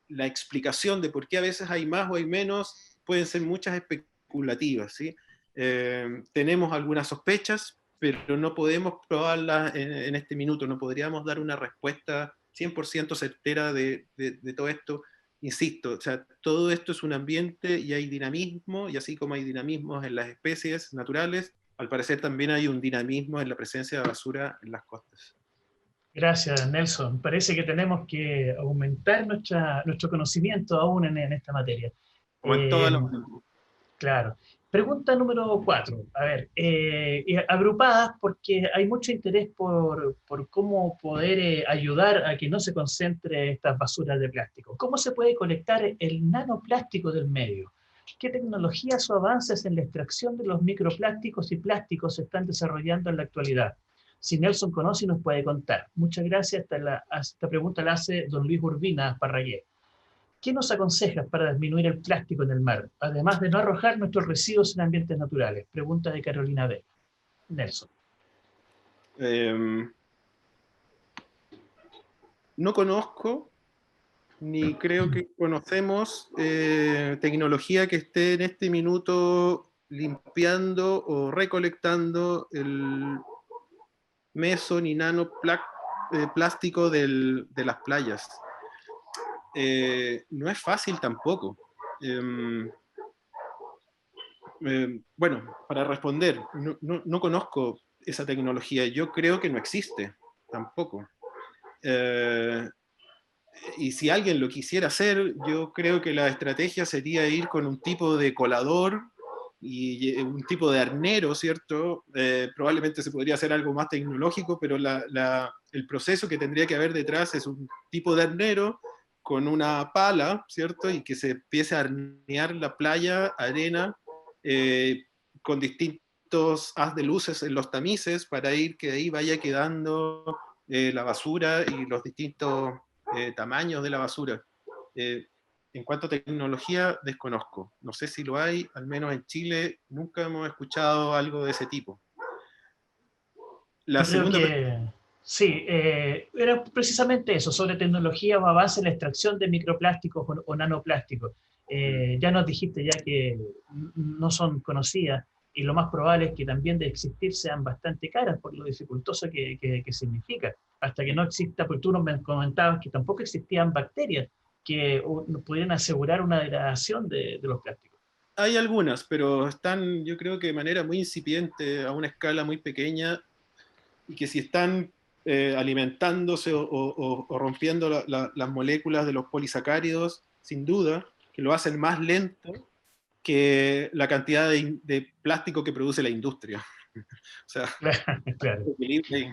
La explicación de por qué a veces hay más o hay menos pueden ser muchas especulativas, ¿sí? Tenemos algunas sospechas, pero no podemos probarlas en este minuto, no podríamos dar una respuesta 100% certera de todo esto. Insisto, o sea, todo esto es un ambiente y hay dinamismo, y así como hay dinamismos en las especies naturales, al parecer también hay un dinamismo en la presencia de basura en las costas. Gracias, Nelson. Parece que tenemos que aumentar nuestro conocimiento aún en esta materia. Como en todas las... Claro. Pregunta número 4. A ver, agrupadas porque hay mucho interés por cómo poder ayudar a que no se concentre estas basuras de plástico. ¿Cómo se puede colectar el nanoplástico del medio? ¿Qué tecnologías o avances en la extracción de los microplásticos y plásticos se están desarrollando en la actualidad? Si Nelson conoce, nos puede contar. Muchas gracias. Esta pregunta la hace don Luis Urbina Parragué. ¿Qué nos aconsejas para disminuir el plástico en el mar, además de no arrojar nuestros residuos en ambientes naturales? Pregunta de Carolina Vega. Nelson. No conozco, ni creo que conocemos tecnología que esté en este minuto limpiando o recolectando el meso ni plástico de las playas. No es fácil tampoco. Bueno, para responder, no conozco esa tecnología. Yo creo que no existe tampoco. Y si alguien lo quisiera hacer, yo creo que la estrategia sería ir con un tipo de colador y un tipo de arnero, ¿cierto? Probablemente se podría hacer algo más tecnológico, pero el proceso que tendría que haber detrás es un tipo de arnero con una pala, ¿cierto? Y que se empiece a arnear la playa, arena, con distintos haz de luces en los tamices para ir que ahí vaya quedando la basura y los distintos tamaños de la basura. En cuanto a tecnología, desconozco. No sé si lo hay, al menos en Chile nunca hemos escuchado algo de ese tipo. La Yo creo segunda que sí, era precisamente eso, sobre tecnología o avance en la extracción de microplásticos o nanoplásticos. Ya nos dijiste ya que no son conocidas y lo más probable es que también de existir sean bastante caras por lo dificultoso que significa. Hasta que no exista, porque tú nos comentabas que tampoco existían bacterias que nos pudieran asegurar una degradación de los plásticos. hay algunas, pero están, yo creo que de manera muy incipiente, a una escala muy pequeña, y que si están alimentándose o rompiendo las moléculas de los polisacáridos, sin duda, que lo hacen más lento que la cantidad de plástico que produce la industria. O sea, Claro. equilibrio ahí.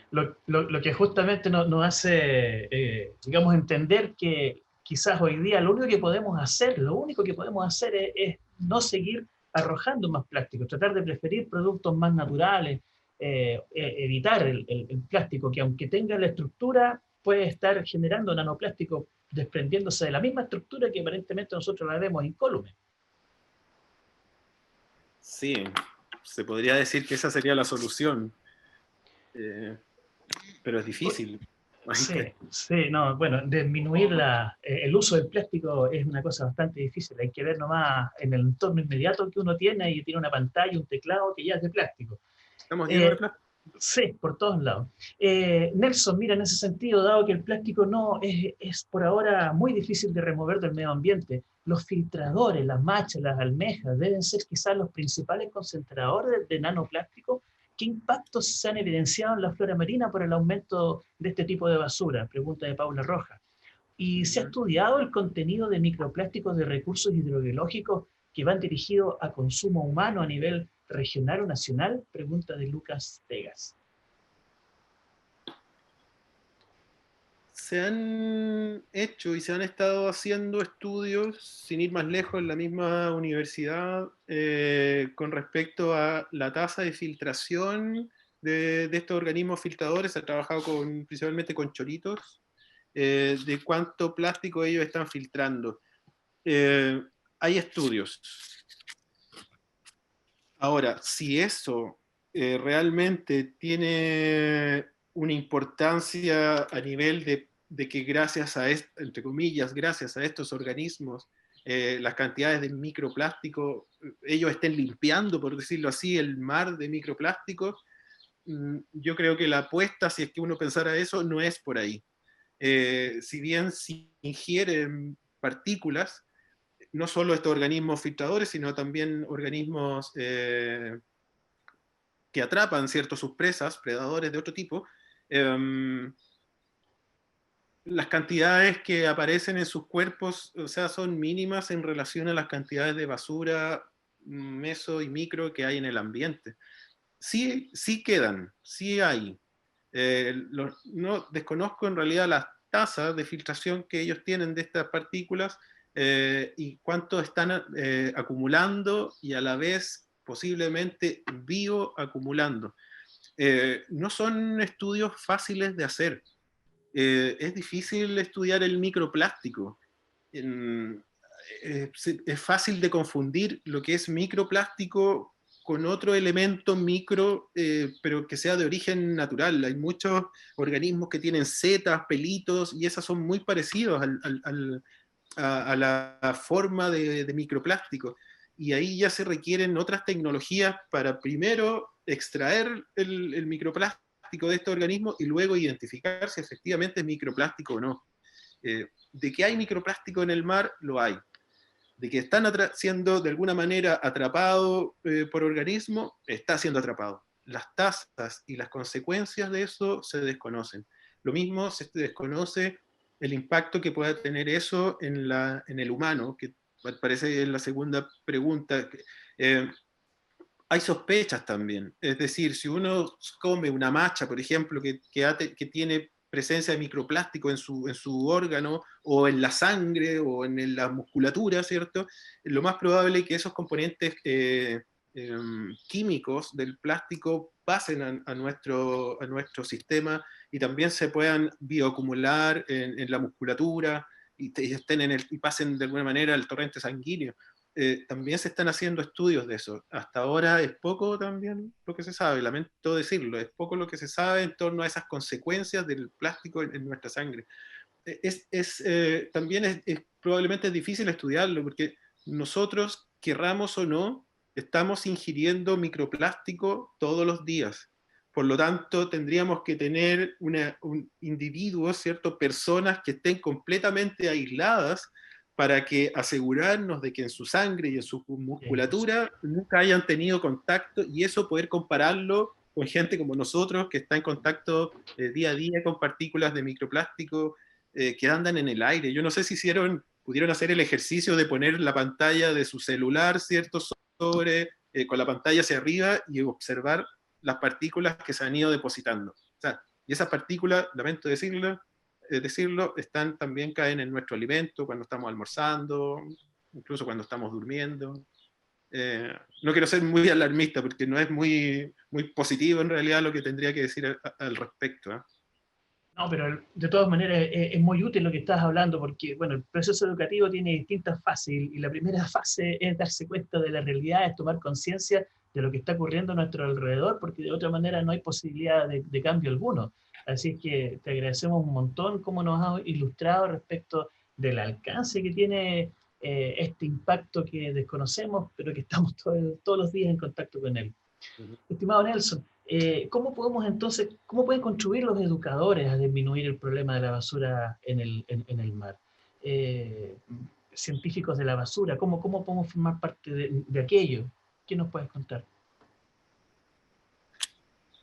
Lo que justamente nos hace, digamos, entender que quizás hoy día lo único que podemos hacer es no seguir arrojando más plástico, tratar de preferir productos más naturales, evitar el plástico, que aunque tenga la estructura, puede estar generando nanoplástico desprendiéndose de la misma estructura que aparentemente nosotros la vemos incólume. Sí, se podría decir que esa sería la solución, eh, pero es difícil. Sí, sí, no, bueno, disminuir el uso del plástico es una cosa bastante difícil. Hay que ver nomás en el entorno inmediato que uno tiene y tiene una pantalla, un teclado que ya es de plástico. Estamos llenos de Eh, plástico. sí, por todos lados. Nelson, mira, en ese sentido, dado que el plástico no es por ahora muy difícil de remover del medio ambiente, los filtradores, las machas, las almejas deben ser quizás los principales concentradores de nanoplástico. ¿Qué impactos se han evidenciado en la flora marina por el aumento de este tipo de basura? Pregunta de Paula Rojas. ¿Y se ha estudiado el contenido de microplásticos de recursos hidrobiológicos que van dirigidos a consumo humano a nivel regional o nacional? Pregunta de Lucas Vegas. Se han hecho y se han estado haciendo estudios, sin ir más lejos, en la misma universidad, con respecto a la tasa de filtración de estos organismos filtradores. Se ha trabajado principalmente con choritos, de cuánto plástico ellos están filtrando. Hay estudios. Ahora, si eso realmente tiene una importancia a nivel de que gracias a, entre comillas, gracias a estos organismos, las cantidades de microplástico, ellos estén limpiando, por decirlo así, el mar de microplástico, yo creo que la apuesta, si es que uno pensara eso, no es por ahí. Si bien si ingieren partículas, no solo estos organismos filtradores, sino también organismos que atrapan ciertos sus presas, predadores de otro tipo, las cantidades que aparecen en sus cuerpos, o sea, son mínimas en relación a las cantidades de basura meso y micro que hay en el ambiente. Sí, sí quedan, sí hay. No desconozco en realidad las tasas de filtración que ellos tienen de estas partículas y cuánto están acumulando y a la vez posiblemente bioacumulando. No son estudios fáciles de hacer. Es difícil estudiar el microplástico. Es fácil de confundir lo que es microplástico con otro elemento micro, pero que sea de origen natural. Hay muchos organismos que tienen setas, pelitos, y esas son muy parecidos a la forma de microplástico. Y ahí ya se requieren otras tecnologías para primero extraer el microplástico de este organismo y luego identificar si efectivamente es microplástico o no. De que hay microplástico en el mar, lo hay. De que están siendo de alguna manera atrapado por organismos, está siendo atrapado. Las tasas y las consecuencias de eso se desconocen. Lo mismo se desconoce el impacto que pueda tener eso en el humano, que parece la segunda pregunta. Hay sospechas también. Es decir, si uno come una macha, por ejemplo, que tiene presencia de microplástico en su órgano, o en la sangre, o en la musculatura, ¿cierto? Lo más probable es que esos componentes químicos del plástico pasen a nuestro sistema y también se puedan bioacumular en la musculatura y pasen de alguna manera al torrente sanguíneo. También se están haciendo estudios de eso. Hasta ahora es poco también lo que se sabe, lamento decirlo, es poco lo que se sabe en torno a esas consecuencias del plástico en nuestra sangre. También probablemente es difícil estudiarlo, porque nosotros, querramos o no, estamos ingiriendo microplástico todos los días. Por lo tanto, tendríamos que tener un individuo, ¿cierto? Personas que estén completamente aisladas para que asegurarnos de que en su sangre y en su musculatura nunca hayan tenido contacto, y eso poder compararlo con gente como nosotros que está en contacto día a día con partículas de microplástico que andan en el aire. Yo no sé si pudieron hacer el ejercicio de poner la pantalla de su celular, ¿cierto?, con la pantalla hacia arriba y observar las partículas que se han ido depositando. O sea, y esas partículas, lamento decirlo, también caen en nuestro alimento cuando estamos almorzando, incluso cuando estamos durmiendo. No quiero ser muy alarmista porque no es muy positivo en realidad lo que tendría que decir al respecto. No, pero de todas maneras es muy útil lo que estás hablando, porque bueno, el proceso educativo tiene distintas fases y la primera fase es darse cuenta de la realidad, es tomar conciencia de lo que está ocurriendo a nuestro alrededor, porque de otra manera no hay posibilidad de cambio alguno. Así es que te agradecemos un montón cómo nos has ilustrado respecto del alcance que tiene este impacto que desconocemos, pero que estamos todos los días en contacto con él. Estimado Nelson, ¿cómo podemos entonces, cómo pueden contribuir los educadores a disminuir el problema de la basura en el mar? Eh, Científicos de la basura, ¿cómo podemos formar parte de aquello? ¿Qué nos puedes contar?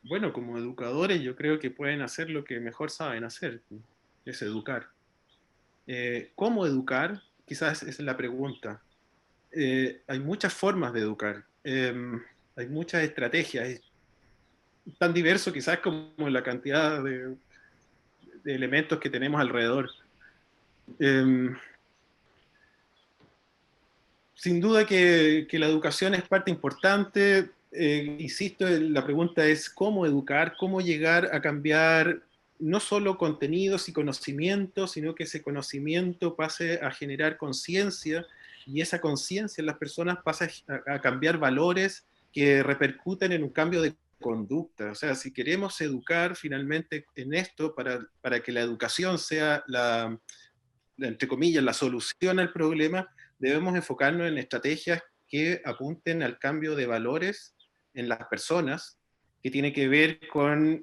Bueno, como educadores yo creo que pueden hacer lo que mejor saben hacer, es educar. ¿Cómo educar? Quizás esa es la pregunta. Hay muchas formas de educar, hay muchas estrategias, es tan diverso quizás como la cantidad de elementos que tenemos alrededor. Sin duda que la educación es parte importante. Insisto, la pregunta es cómo educar, cómo llegar a cambiar no solo contenidos y conocimientos, sino que ese conocimiento pase a generar conciencia, y esa conciencia en las personas pasa a cambiar valores que repercuten en un cambio de conducta. O sea, si queremos educar finalmente en esto para que la educación sea entre comillas, la solución al problema, debemos enfocarnos en estrategias que apunten al cambio de valores en las personas, que tiene que ver con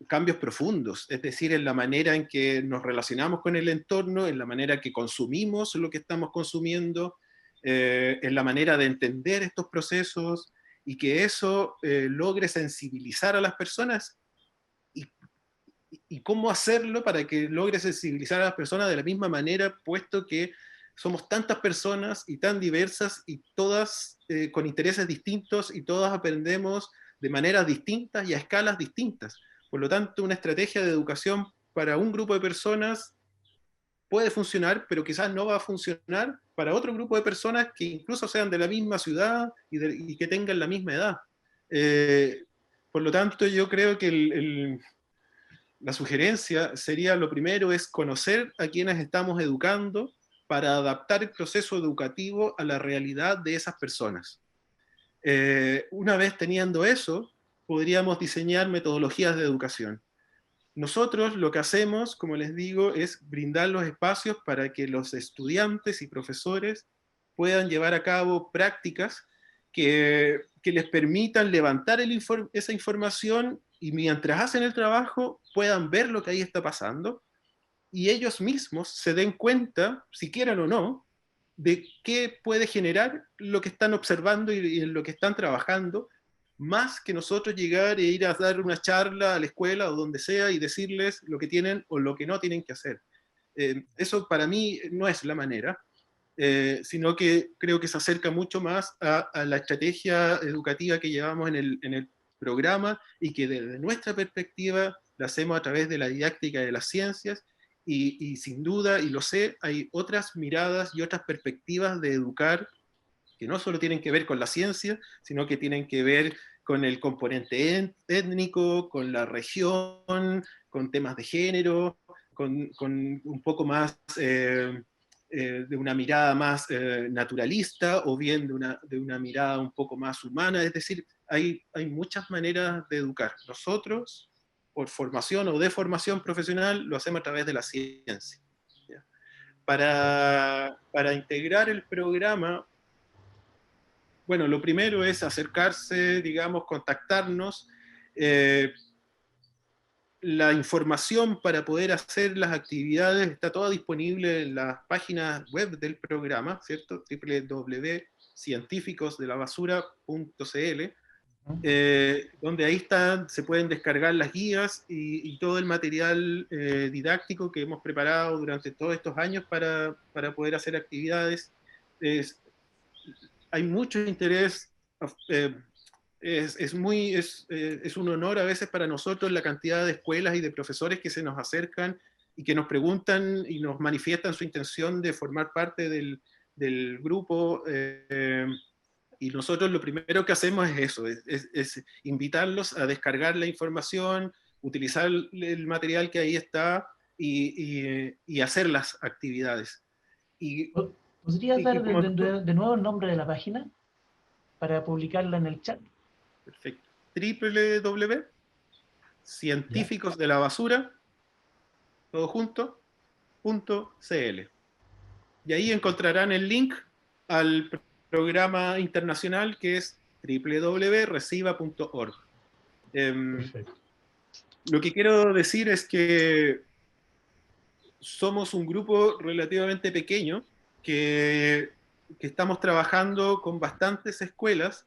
cambios profundos, es decir, en la manera en que nos relacionamos con el entorno, en la manera que consumimos lo que estamos consumiendo, en la manera de entender estos procesos, y que eso logre sensibilizar a las personas. Y cómo hacerlo para que logre sensibilizar a las personas de la misma manera, puesto que somos tantas personas y tan diversas y todas con intereses distintos y todas aprendemos de maneras distintas y a escalas distintas. Por lo tanto, una estrategia de educación para un grupo de personas puede funcionar, pero quizás no va a funcionar para otro grupo de personas que incluso sean de la misma ciudad y que tengan la misma edad. Por lo tanto, yo creo que la sugerencia sería, lo primero es conocer a quienes estamos educando para adaptar el proceso educativo a la realidad de esas personas. Una vez teniendo eso, podríamos diseñar metodologías de educación. Nosotros lo que hacemos, como les digo, es brindar los espacios para que los estudiantes y profesores puedan llevar a cabo prácticas que les permitan levantar esa información y mientras hacen el trabajo puedan ver lo que ahí está pasando y ellos mismos se den cuenta, si quieran o no, de qué puede generar lo que están observando y en lo que están trabajando, más que nosotros llegar e ir a dar una charla a la escuela o donde sea y decirles lo que tienen o lo que no tienen que hacer. Eso para mí no es la manera, sino que creo que se acerca mucho más a la estrategia educativa que llevamos en el programa y que desde nuestra perspectiva la hacemos a través de la didáctica de las ciencias y sin duda, y lo sé, hay otras miradas y otras perspectivas de educar que no solo tienen que ver con la ciencia, sino que tienen que ver con el componente étnico, con la región, con temas de género, con un poco más de una mirada más naturalista o bien de una mirada un poco más humana. Es decir, hay muchas maneras de educar. Nosotros, por formación o de formación profesional, lo hacemos a través de la ciencia. ¿Ya? Para integrar el programa, bueno, lo primero es acercarse, digamos, contactarnos. La información para poder hacer las actividades está toda disponible en las páginas web del programa, ¿cierto? www.cientificosdelavasura.cl, donde ahí están, se pueden descargar las guías y todo el material didáctico que hemos preparado durante todos estos años para poder hacer actividades. Hay mucho interés, eh, es un honor a veces para nosotros la cantidad de escuelas y de profesores que se nos acercan y que nos preguntan y nos manifiestan su intención de formar parte del grupo. Y nosotros lo primero que hacemos es eso, es invitarlos a descargar la información, utilizar el material que ahí está y hacer las actividades. ¿Podrías dar como, de nuevo el nombre de la página para publicarla en el chat? Perfecto. www.cientificosdelavasura, todo junto, .cl. Y ahí encontrarán el link al programa internacional que es www.reciba.org. Lo que quiero decir es que somos un grupo relativamente pequeño que estamos trabajando con bastantes escuelas,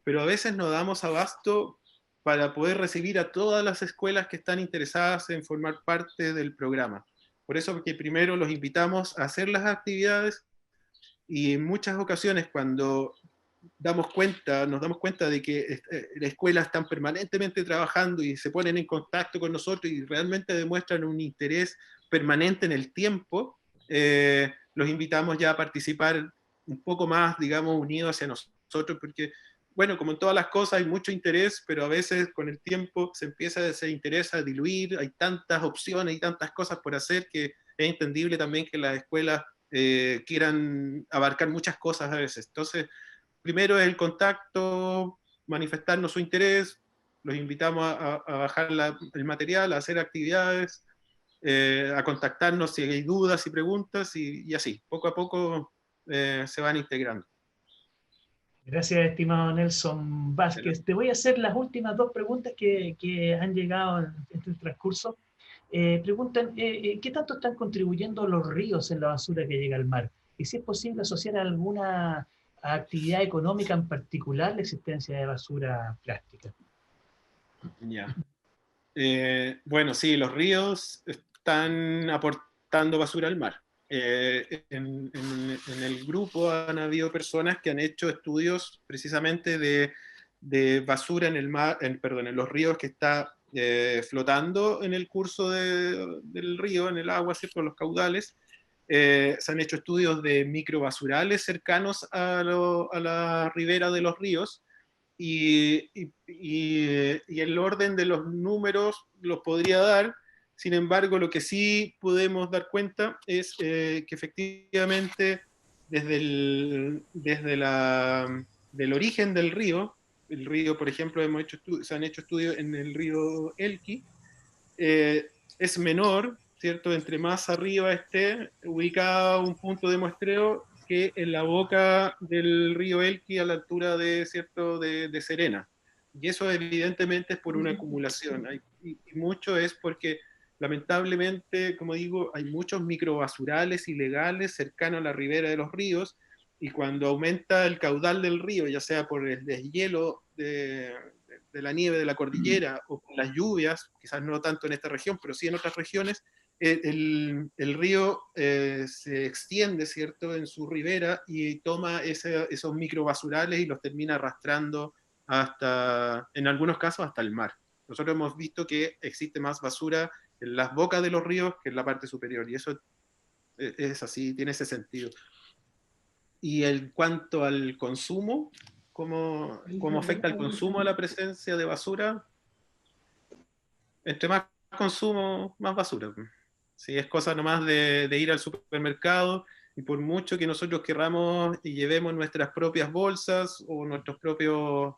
pero a veces no damos abasto para poder recibir a todas las escuelas que están interesadas en formar parte del programa. Por eso, porque primero los invitamos a hacer las actividades y en muchas ocasiones cuando nos damos cuenta de que las escuelas están permanentemente trabajando y se ponen en contacto con nosotros y realmente demuestran un interés permanente en el tiempo, los invitamos ya a participar un poco más, digamos, unidos hacia nosotros, porque, bueno, como en todas las cosas hay mucho interés, pero a veces con el tiempo se empieza ese interés a diluir, hay tantas opciones y tantas cosas por hacer que es entendible también que las escuelas quieran abarcar muchas cosas a veces. Entonces, primero es el contacto, manifestarnos su interés, los invitamos a bajar el material, a hacer actividades, a contactarnos si hay dudas y preguntas y así, poco a poco se van integrando. Gracias, estimado Nelson Vázquez. Te voy a hacer las últimas dos preguntas que han llegado en este transcurso. Preguntan, ¿qué tanto están contribuyendo los ríos en la basura que llega al mar? Y si es posible asociar a alguna actividad económica en particular la existencia de basura plástica. Ya. Bueno, sí, los ríos están aportando basura al mar. En el grupo han habido personas que han hecho estudios precisamente de basura en el mar, perdón, en los ríos que está flotando en el curso del río, en el agua, ¿cierto? Los caudales. Se han hecho estudios de microbasurales cercanos a la ribera de los ríos, y el orden de los números los podría dar. Sin embargo, lo que sí podemos dar cuenta es que efectivamente del origen del río, el río, por ejemplo, se han hecho estudios en el río Elqui, es menor, ¿cierto? Entre más arriba esté ubicado un punto de muestreo que en la boca del río Elqui a la altura ¿cierto? De Serena. Y eso evidentemente es por una acumulación. Y mucho es porque lamentablemente, como digo, hay muchos microbasurales ilegales cercanos a la ribera de los ríos, y cuando aumenta el caudal del río, ya sea por el deshielo de la nieve de la cordillera o por las lluvias, quizás no tanto en esta región, pero sí en otras regiones, el río se extiende, ¿cierto?, en su ribera y toma esos microbasurales y los termina arrastrando en algunos casos, hasta el mar. Nosotros hemos visto que existe más basura en las bocas de los ríos que en la parte superior, y eso es así, tiene ese sentido. Y en cuanto al consumo, ¿cómo afecta el consumo a la presencia de basura? Entre más consumo, más basura. Si es cosa nomás de ir al supermercado, y por mucho que nosotros querramos y llevemos nuestras propias bolsas o nuestros propios,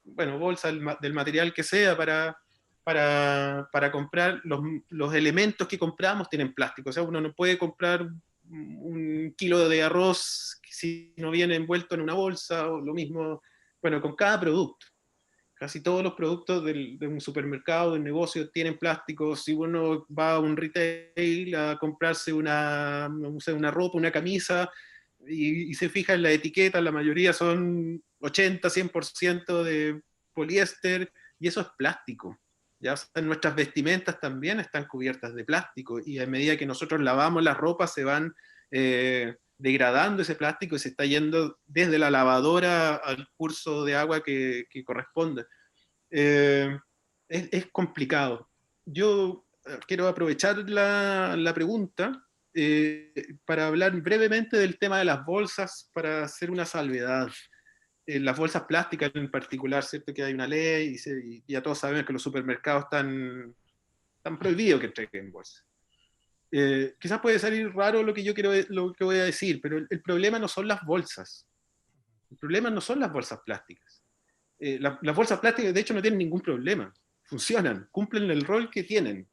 bueno, bolsas del material que sea para comprar, los elementos que compramos tienen plástico. O sea, uno no puede comprar un kilo de arroz si no viene envuelto en una bolsa, o lo mismo, bueno, con cada producto. Casi todos los productos de un supermercado, de un negocio, tienen plástico. Si uno va a un retail a comprarse una ropa, una camisa, y se fija en la etiqueta, la mayoría son 80-100% de poliéster, y eso es plástico. Ya nuestras vestimentas también están cubiertas de plástico, y a medida que nosotros lavamos las ropas se van degradando ese plástico y se está yendo desde la lavadora al curso de agua que corresponde. Es complicado. Yo quiero aprovechar la pregunta para hablar brevemente del tema de las bolsas, para hacer una salvedad. Las bolsas plásticas en particular, ¿cierto? Que hay una ley y ya todos sabemos que los supermercados están prohibidos que entreguen bolsas. Quizás puede salir raro lo que voy a decir, pero el problema no son las bolsas. El problema no son las bolsas plásticas. Las bolsas plásticas, de hecho, no tienen ningún problema. Funcionan, cumplen el rol que tienen,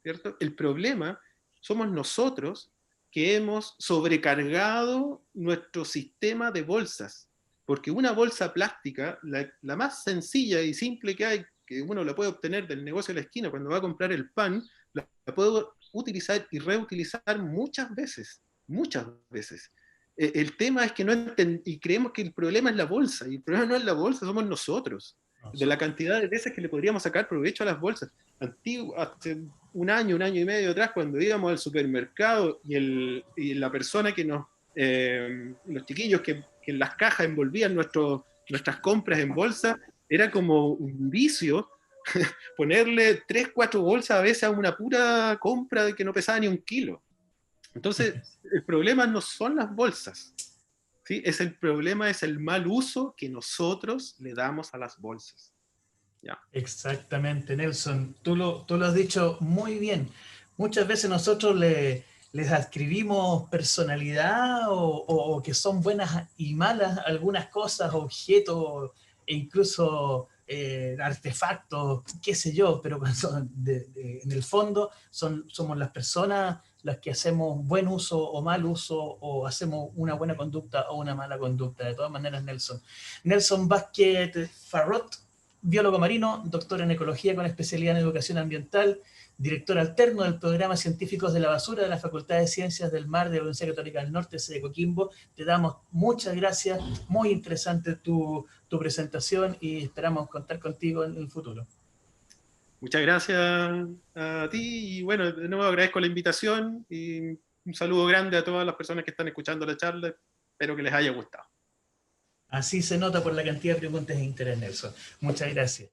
¿cierto? El problema somos nosotros, que hemos sobrecargado nuestro sistema de bolsas. Porque una bolsa plástica, la más sencilla y simple que hay, que uno la puede obtener del negocio de la esquina cuando va a comprar el pan, la puedo utilizar y reutilizar muchas veces. Muchas veces. El tema es que y creemos que el problema es la bolsa, y el problema no es la bolsa, somos nosotros. De la cantidad de veces que le podríamos sacar provecho a las bolsas. Hace un año y medio atrás, cuando íbamos al supermercado y la persona los chiquillos que en las cajas envolvían nuestras compras en bolsa, era como un vicio ponerle 3-4 bolsas a veces a una pura compra de que no pesaba ni 1 kilo. Entonces, el problema no son las bolsas, ¿sí? El problema es el mal uso que nosotros le damos a las bolsas. ¿Ya? Exactamente, Nelson. Tú lo has dicho muy bien. Muchas veces nosotros les adscribimos personalidad o que son buenas y malas algunas cosas, objetos e incluso artefactos, qué sé yo, pero en el fondo somos las personas las que hacemos buen uso o mal uso, o hacemos una buena conducta o una mala conducta. De todas maneras, Nelson Vázquez Farrot, biólogo marino, doctor en ecología con especialidad en educación ambiental, director alterno del programa Científicos de la Basura de la Facultad de Ciencias del Mar de la Universidad Católica del Norte, sede Coquimbo. Te damos muchas gracias, muy interesante tu presentación, y esperamos contar contigo en el futuro. Muchas gracias a ti, y bueno, de nuevo agradezco la invitación, y Un saludo grande a todas las personas que están escuchando la charla. Espero que les haya gustado. Así se nota por la cantidad de preguntas e interés, Nelson. Muchas gracias.